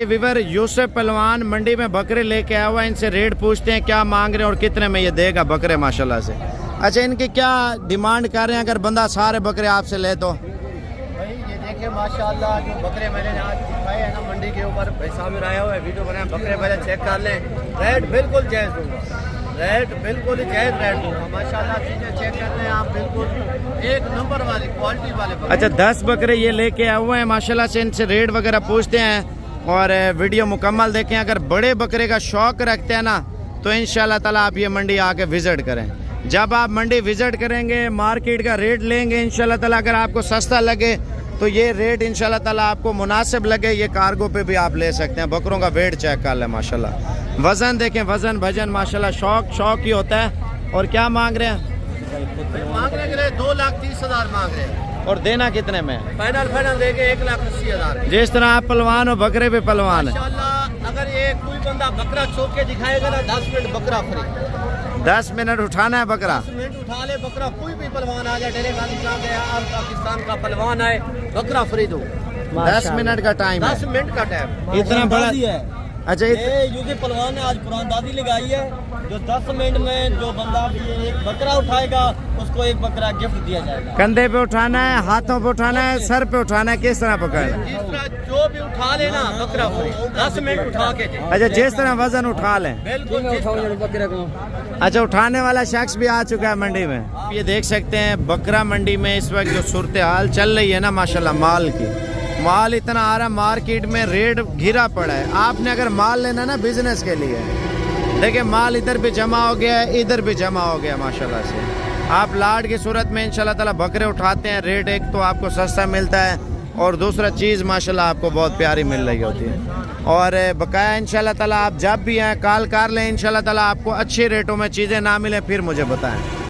विवर यूसुफ पहलवान मंडी में बकरे लेके आया हुआ है, इनसे रेट पूछते हैं क्या मांग रहे हैं और कितने में ये देगा बकरे माशाल्लाह से। अच्छा, इनकी क्या डिमांड कर रहे हैं अगर बंदा सारे बकरे आपसे ले तो? भाई ये देखिए माशाल्लाह जो बकरे मैंने आज दिखाए हैं ना मंडी के ऊपर, भाई सामने आया हुआ है, वीडियो बनाया, बकरे पहले चेक कर लें, रेट बिल्कुल जायज़ दूंगा, रेट बिल्कुल ही जायज़ रेट दूंगा माशाल्लाह। चीज़ें चेक कर लें आप, बिल्कुल एक नंबर वाली क्वालिटी वाले बकरे। अच्छा, 10 बकरे ये लेके आए हुए हैं माशाल्लाह से, इनसे रेट वगैरह पूछते हैं और वीडियो मुकम्मल देखें। अगर बड़े बकरे का शौक़ रखते हैं ना तो इंशाल्लाह ताला आप ये मंडी आके विज़िट करें। जब आप मंडी विज़िट करेंगे, मार्केट का रेट लेंगे इंशाल्लाह ताला, अगर आपको सस्ता लगे तो ये रेट इंशाल्लाह ताला आपको मुनासिब लगे, ये कार्गो पे भी आप ले सकते हैं। बकरों का वेट चेक कर लें माशाल्लाह, वज़न देखें, वज़न भजन माशाल्लाह, शौक ही होता है। और क्या मांग रहे हैं? मांगने के लिए 2,30,000 मांग रहे हैं और देना कितने में? फाइनल देंगे 1,80,000। जिस तरह आप पहलवान हो, बकरे पे पहलवान है। माशाल्लाह, अगर ये कोई बंदा बकरा चौक के दिखाएगा ना 10 मिनट बकरा फ्री, 10 मिनट उठाना है बकरा, 10 मिनट उठा ले बकरा, कोई भी पहलवान आ जाए, डेरे पाकिस्तान का पहलवान आए, बकरा फ्री दो। 10 मिनट का टाइम है, 10 मिनट का टाइम। इतना बड़ा है। अच्छा, ये यूसुफ पहलवान ने आज कुरानदादी लगाई है, जो 10 मिनट में जो बंदा भी ये एक बकरा उठाएगा उसको एक बकरा गिफ्ट दिया जाएगा। कंधे पे उठाना है, हाथों पे उठाना है, सर पे उठाना है, किस तरह पकड़ना है? जिस तरह जो भी उठा लेना बकरा फ्री, 10 मिनट उठा के दे। अच्छा, जिस तरह वजन उठा लें। बिल्कुल बकरे को। अच्छा, उठाने वाला शख्स भी आ चुका है मंडी में। ये देख सकते हैं बकरा मंडी में इस वक्त जो सूरत हाल चल रही है ना माशाल्लाह, माल की, माल इतना आ रहा है, मार्केट में रेट घिरा पड़ा है। आपने अगर माल लेना ना बिजनेस के लिए, देखिए माल इधर भी जमा हो गया है, इधर भी जमा हो गया माशाल्लाह से। आप लाट की सूरत में इंशाल्लाह ताला बकरे उठाते हैं, रेट एक तो आपको सस्ता मिलता है और दूसरा चीज़ माशाल्लाह आपको बहुत प्यारी मिल रही होती है। और बकाया इंशाल्लाह ताला आप जब भी आएँ कॉल कर लें, इंशाल्लाह ताला आपको अच्छे रेटों में चीज़ें ना मिले फिर मुझे बताएं।